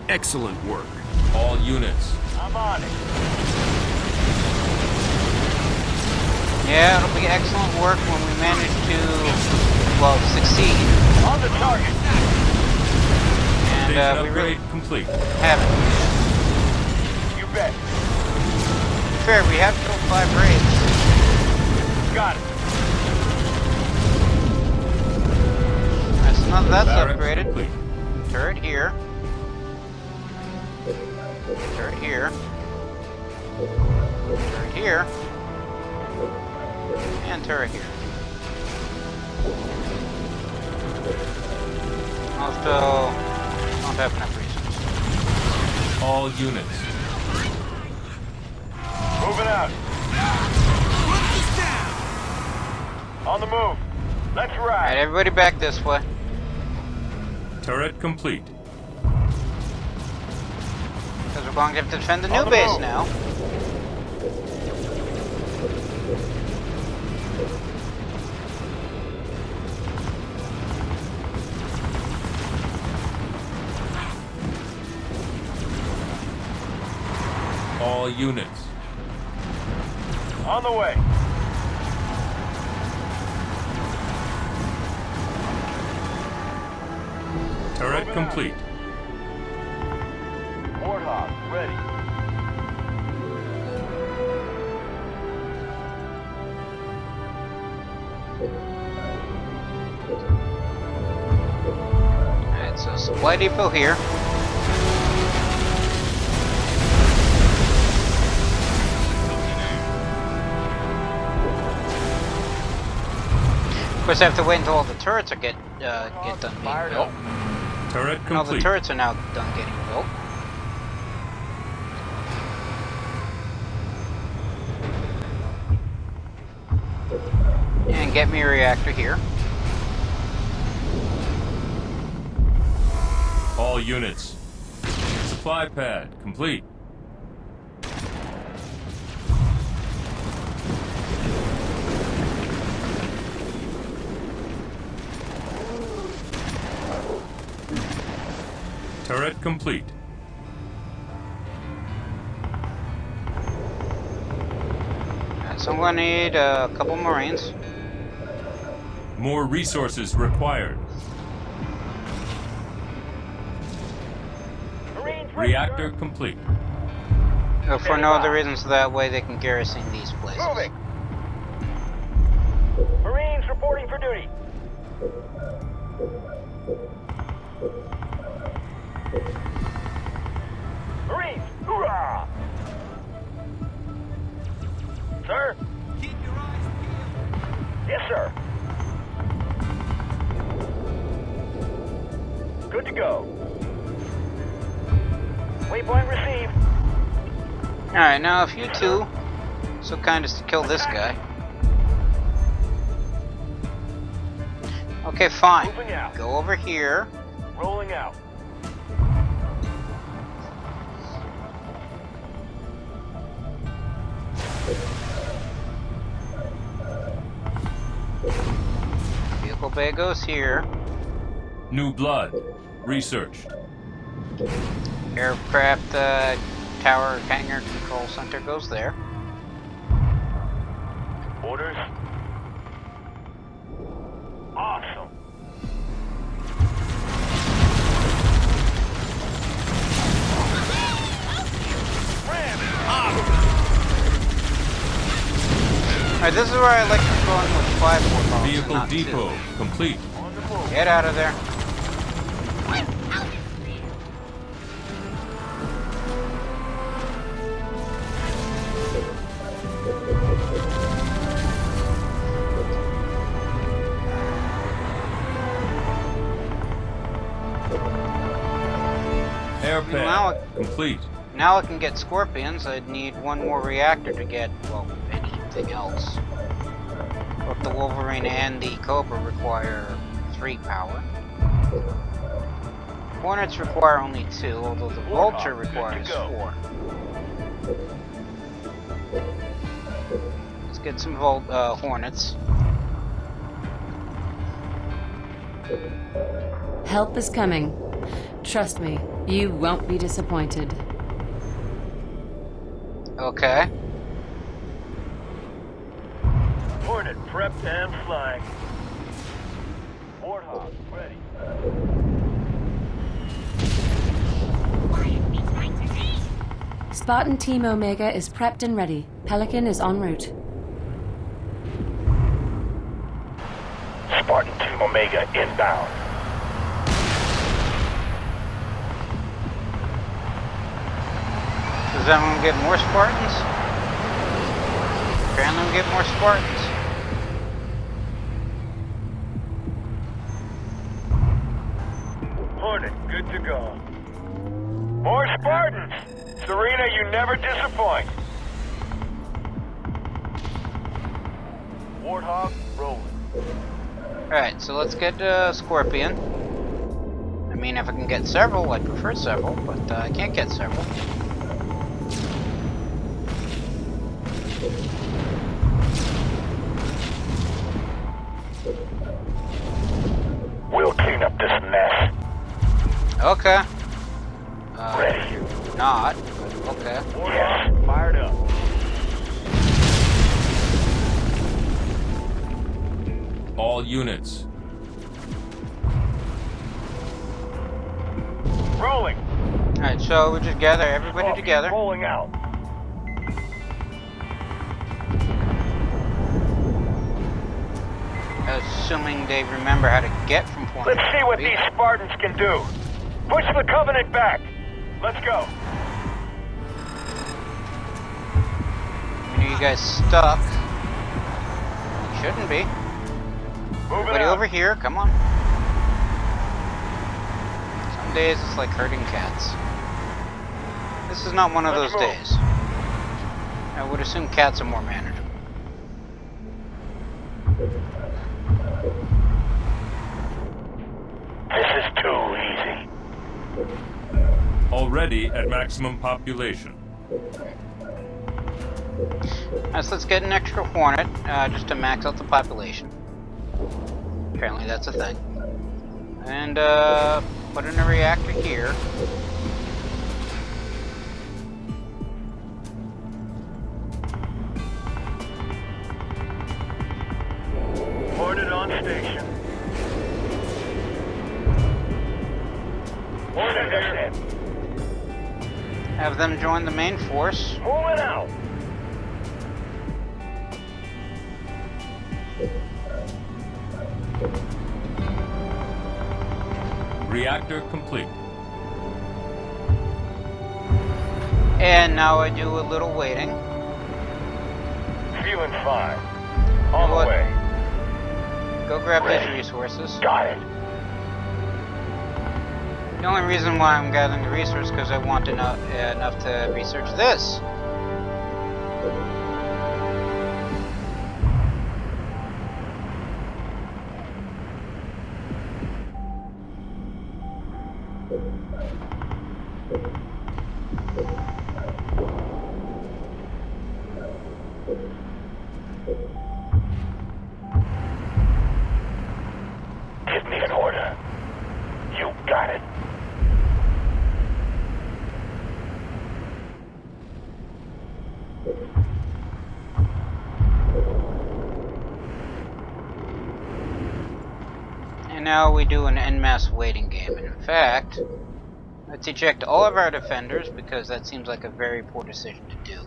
Excellent work. All units. I'm on it. Yeah, it'll be excellent work when we manage to, well, succeed. On the target. And Station we really upgrade complete. have it. You bet. Fair, we have killed 5 raids. Got it. That's Barracks upgraded. complete. Turret here. Turret here. Turret here. And turret here. Also, don't have enough resources. All units. Moving out. On the move. Let's Alright, ride. everybody back this way. Turret complete. Because we're going to have to defend the On new the base move. now. All units. On the way. Turret complete. Warthog, ready. Alright, so supply depot here. Of course, I have to wait until all the turrets are get done being built. Turret And all the complete. turrets are now done getting built. And get me a reactor here. All units. Supply pad complete. Turret complete. Alright, so I'm going to need a couple Marines. More resources required. Marines ready, Reactor complete. For no other reason, so that way they can garrison these places. Moving. Marines reporting for duty. Marines, hoorah! Sir? Keep your eyes peeled. Yes, sir. Good to go. Waypoint received. Alright, now if you two so kind as to kill this guy. Okay, fine. Moving out. Go over here. Rolling out. Vehicle bay goes here. New blood. Researched. Aircraft tower hangar control center goes there. Orders? Awesome. Alright, this is where I like controlling with 5 warthogs. Vehicle depot complete. Get out of there. Air Now pad complete. Now I can get Scorpions. I'd need one more reactor to get, well, anything else. Both the Wolverine and the Cobra require 3 power. Hornets require only 2, although the Vulture requires 4. Let's get some Hornets. Help is coming. Trust me, you won't be disappointed. Okay. Hornet prepped and flying. Warthog ready. Spartan Team Omega is prepped and ready. Pelican is en route. Spartan Team Omega inbound. Does everyone get more Spartans? Can we get more Spartans? Hornet, good to go. More Spartans! Serena, you never disappoint. Warthog, rolling. Alright, so let's get Scorpion. I mean, if I can get several, I'd prefer several, but I can't get several. We'll clean up this mess. Okay. Ready. Not, but okay. Yes, fired up. All units. Rolling. Alright, so we just gather everybody together. Rolling out. Assuming they remember how to get from point Let's A see to what B. these Spartans can do. Push the Covenant back. Let's go. I mean, are you guys stuck? Shouldn't be. Moving Everybody out. over here, come on. Some days it's like herding cats. This is not one of Let's those move. days. I would assume cats are more manageable. This is too easy. Already at maximum population. Alright, so let's get an extra Hornet, just to max out the population. Apparently that's a thing. And, put in a reactor here. Hornet on station. Hornet here. Have them join the main force. Pulling out. Reactor complete. And now I do a little waiting. Feeling fine. On the What? way. Go grab Ready. these resources. Got it. The only reason why I'm gathering the resources is because I want enough to research this. Give me an order. You got it. do an en masse waiting game. And in fact, let's eject all of our defenders because that seems like a very poor decision to do.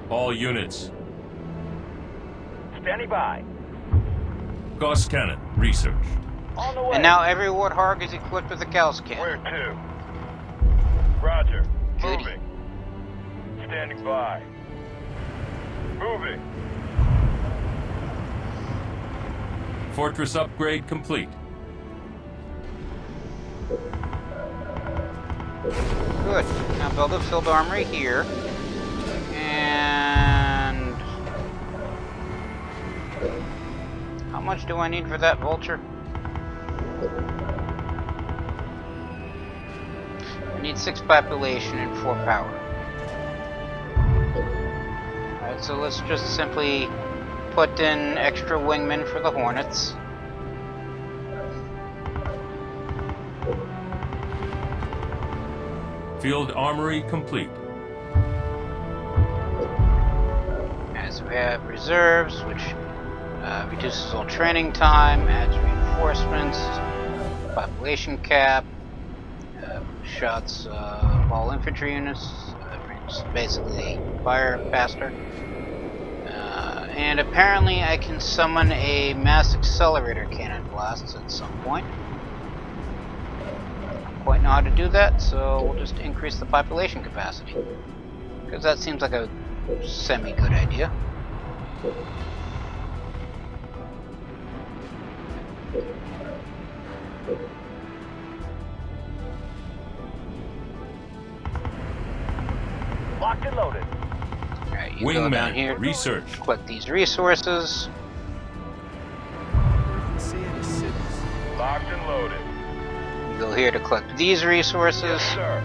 All units. Standing by. Gauss cannon. Research. On the way. And now every Warthog is equipped with a Gauss cannon. Where to? Roger. Goody. Moving. Standing by. Moving. Fortress upgrade complete. Good. Now build a field armory here. And how much do I need for that vulture? I need 6 population and 4 power. Alright, so let's just simply put in extra wingmen for the Hornets. Field armory complete. As we have reserves, which reduces all training time, adds reinforcements, population cap, shots all infantry units, basically fire faster. And apparently I can summon a mass accelerator cannon blasts at some point. I don't quite know how to do that, so we'll just increase the population capacity. Because that seems like a semi-good idea. Locked and loaded. Alright, you go down here, research. collect these resources. Locked and loaded. You go here to collect these resources. Yes, sir.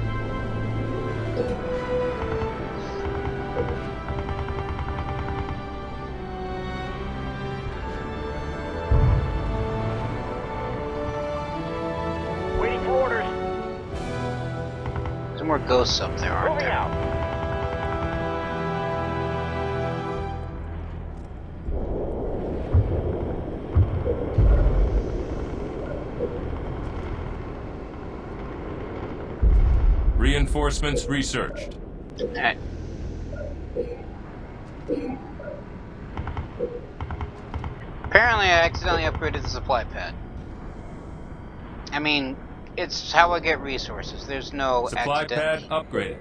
Waiting for orders. There's more ghosts up there, aren't Moving there? out. Reinforcements researched. Alright. Apparently I accidentally upgraded the supply pad. I mean, it's how I get resources. There's no Supply pad upgraded.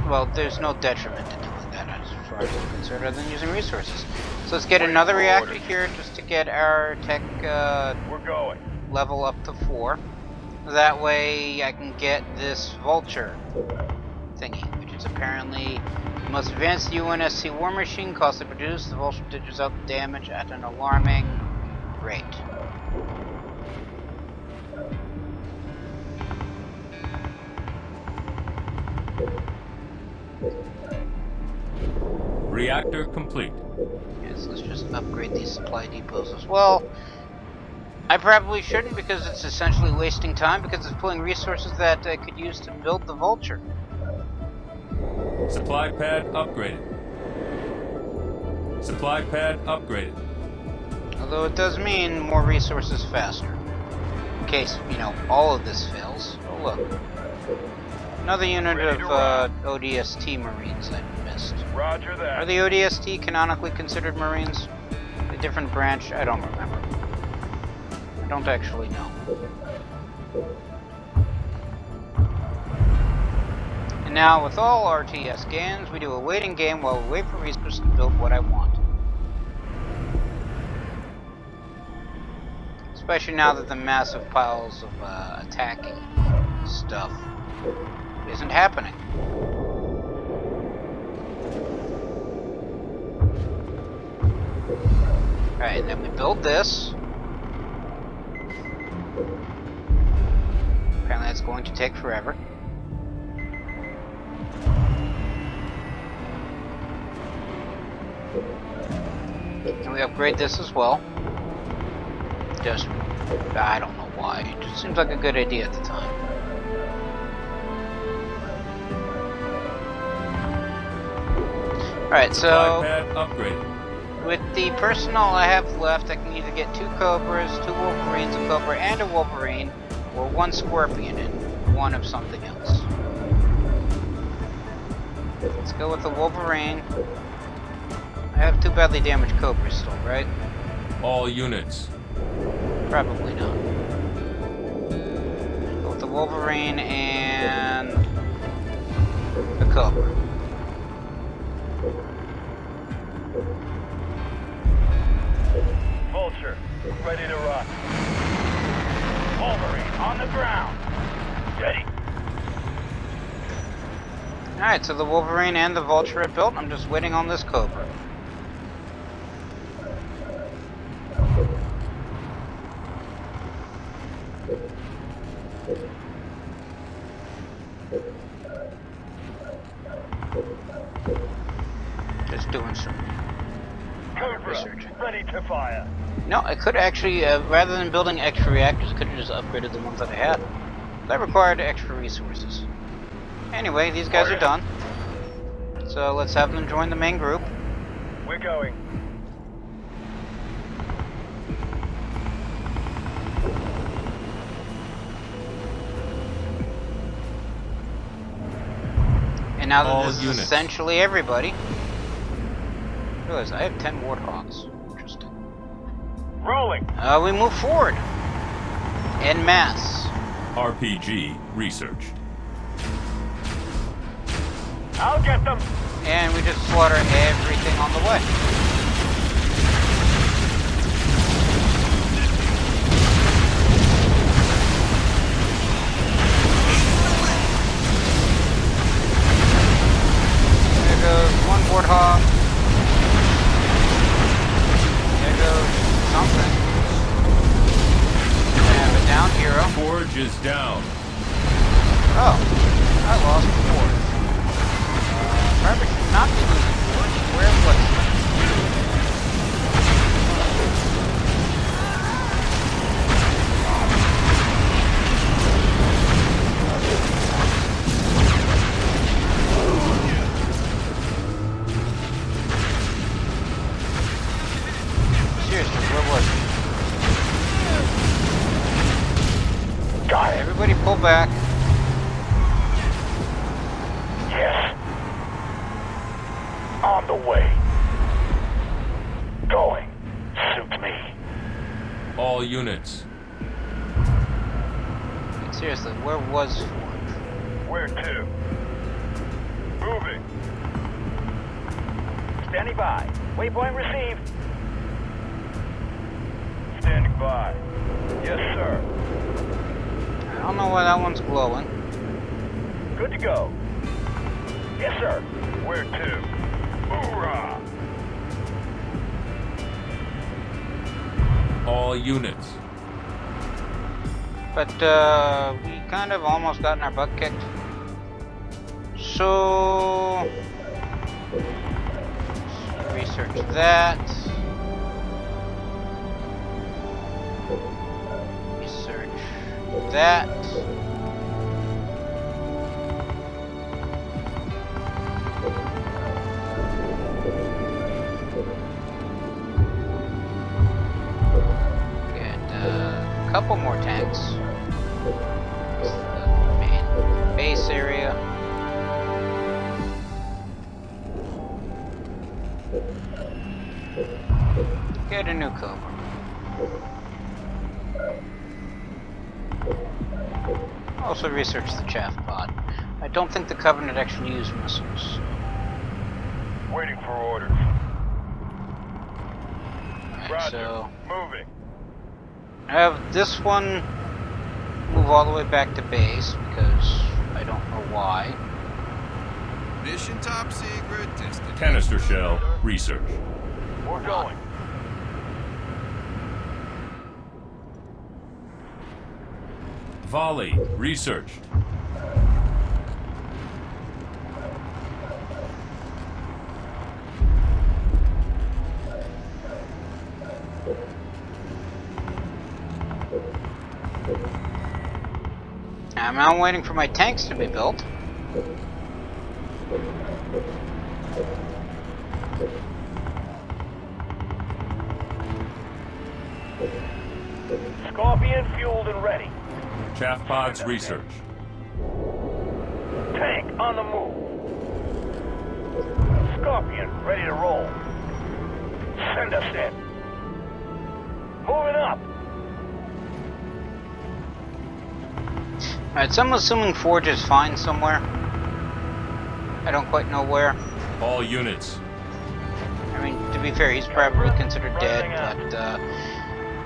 Well, there's no detriment to doing that as far as I'm concerned other than using resources. So let's get another reactor here just to get our tech We're going. level up to 4. That way I can get this vulture thingy, which is apparently the most advanced UNSC war machine, costly to produce. The vulture dishes out the damage at an alarming rate. Reactor complete. Yes, let's just upgrade these supply depots as well. I probably shouldn't because it's essentially wasting time because it's pulling resources that I could use to build the vulture. Supply pad upgraded. Supply pad upgraded. Although it does mean more resources faster. In case, you know, all of this fails. Oh look. Another unit of ODST Marines I missed. Roger that. Are the ODST canonically considered Marines? A different branch? I don't remember. I don't actually know. And now with all RTS games, we do a waiting game while we wait for resources to build what I want. Especially now that the massive piles of attacking stuff isn't happening. Alright, then we build this. Apparently that's going to take forever. And we upgrade this as well. Just, I don't know why. It just seems like a good idea at the time. Alright, so Pad upgraded. with the personnel I have left, I can either get 2 Cobras, 2 Wolverines, a Cobra and a Wolverine, or 1 Scorpion and 1 of something else. Let's go with the Wolverine. I have 2 badly damaged Cobras still, right? All units. Probably not. Go with the Wolverine and the Cobra. Vulture, ready to rock. Wolverine, on the ground. Ready. Alright, so the Wolverine and the Vulture are built. I'm just waiting on this Cobra. Just doing some research. Ready to fire. No, I could actually, rather than building extra reactors, I could have just upgraded the ones that I had. That required extra resources. Anyway, these guys are done. So let's have them join the main group. We're going. And now that All this is units. essentially everybody. Realize I have 10 Warthogs. Interesting. Rolling. We move forward. En masse. RPG research. I'll get them. And we just slaughter everything on the way. There goes 1 Warthog. There goes something. I have a down hero. Forge is down. Oh, I lost the Forge. Hermit should not be losing Forge. Where was it? Seriously, where was it? Got it. Everybody pull back. Yes. On the way. Going. Suits me. All units. Seriously, where was Forge? Where to? Moving. Standing by. Waypoint received. Standing by. Yes, sir. I don't know why that one's glowing. Good to go. Yes, sir. Where to? Hoorah! All units. But, we kind of almost gotten our butt kicked. So... let's research that. Research that. Couple more tanks. This is the main base area. Get a new Cobra. Also research the chaff pod. I don't think the Covenant actually use missiles. Waiting for orders. Alright, so Moving. I have this one move all the way back to base because I don't know why. Mission top secret. Destination. Canister shell research. We're going. Volley researched. I'm now waiting for my tanks to be built. Scorpion fueled and ready. Chaff pods research. Tank on the move. Scorpion ready to roll. Send us in. Moving up. Alright, so I'm assuming Forge is fine somewhere. I don't quite know where. All units. I mean, to be fair, he's probably considered dead, but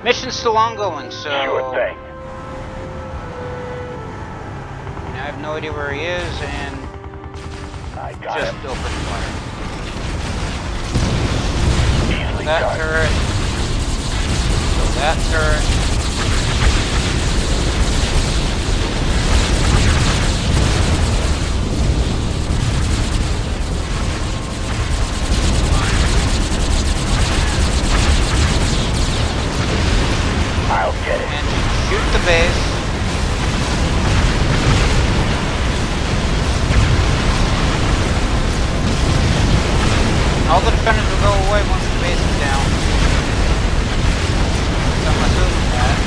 mission's still ongoing, so Sure thing. I have no idea where he is, and I got just him. open fire. Easily That done. turret. So that turret. I'll get it. And shoot the base. All the defenders will go away once the base is down. So I'm assuming that.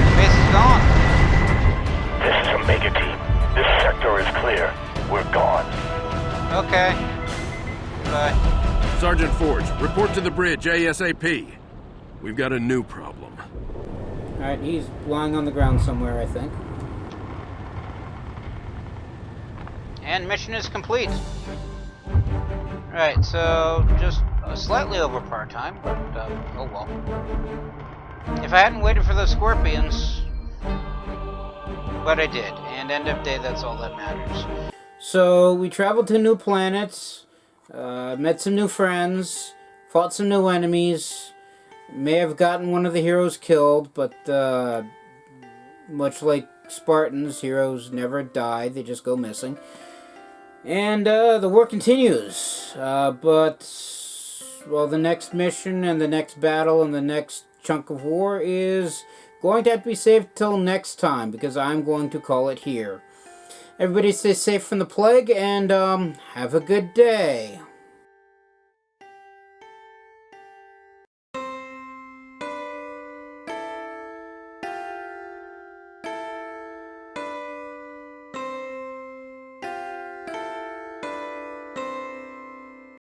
The base is gone. This is Omega Team. This sector is clear. We're gone. Okay. Bye. Sergeant Forge, report to the bridge ASAP. We've got a new problem. Alright, he's lying on the ground somewhere, I think. And mission is complete. Right, so just slightly over par time, but oh well. If I hadn't waited for the scorpions, but I did, and end of day, that's all that matters. So, we traveled to new planets, met some new friends, fought some new enemies, may have gotten one of the heroes killed, but much like Spartans, heroes never die, they just go missing. And the war continues, but, well, the next mission and the next battle and the next chunk of war is going to have to be saved till next time, because I'm going to call it here. Everybody stay safe from the plague, and have a good day.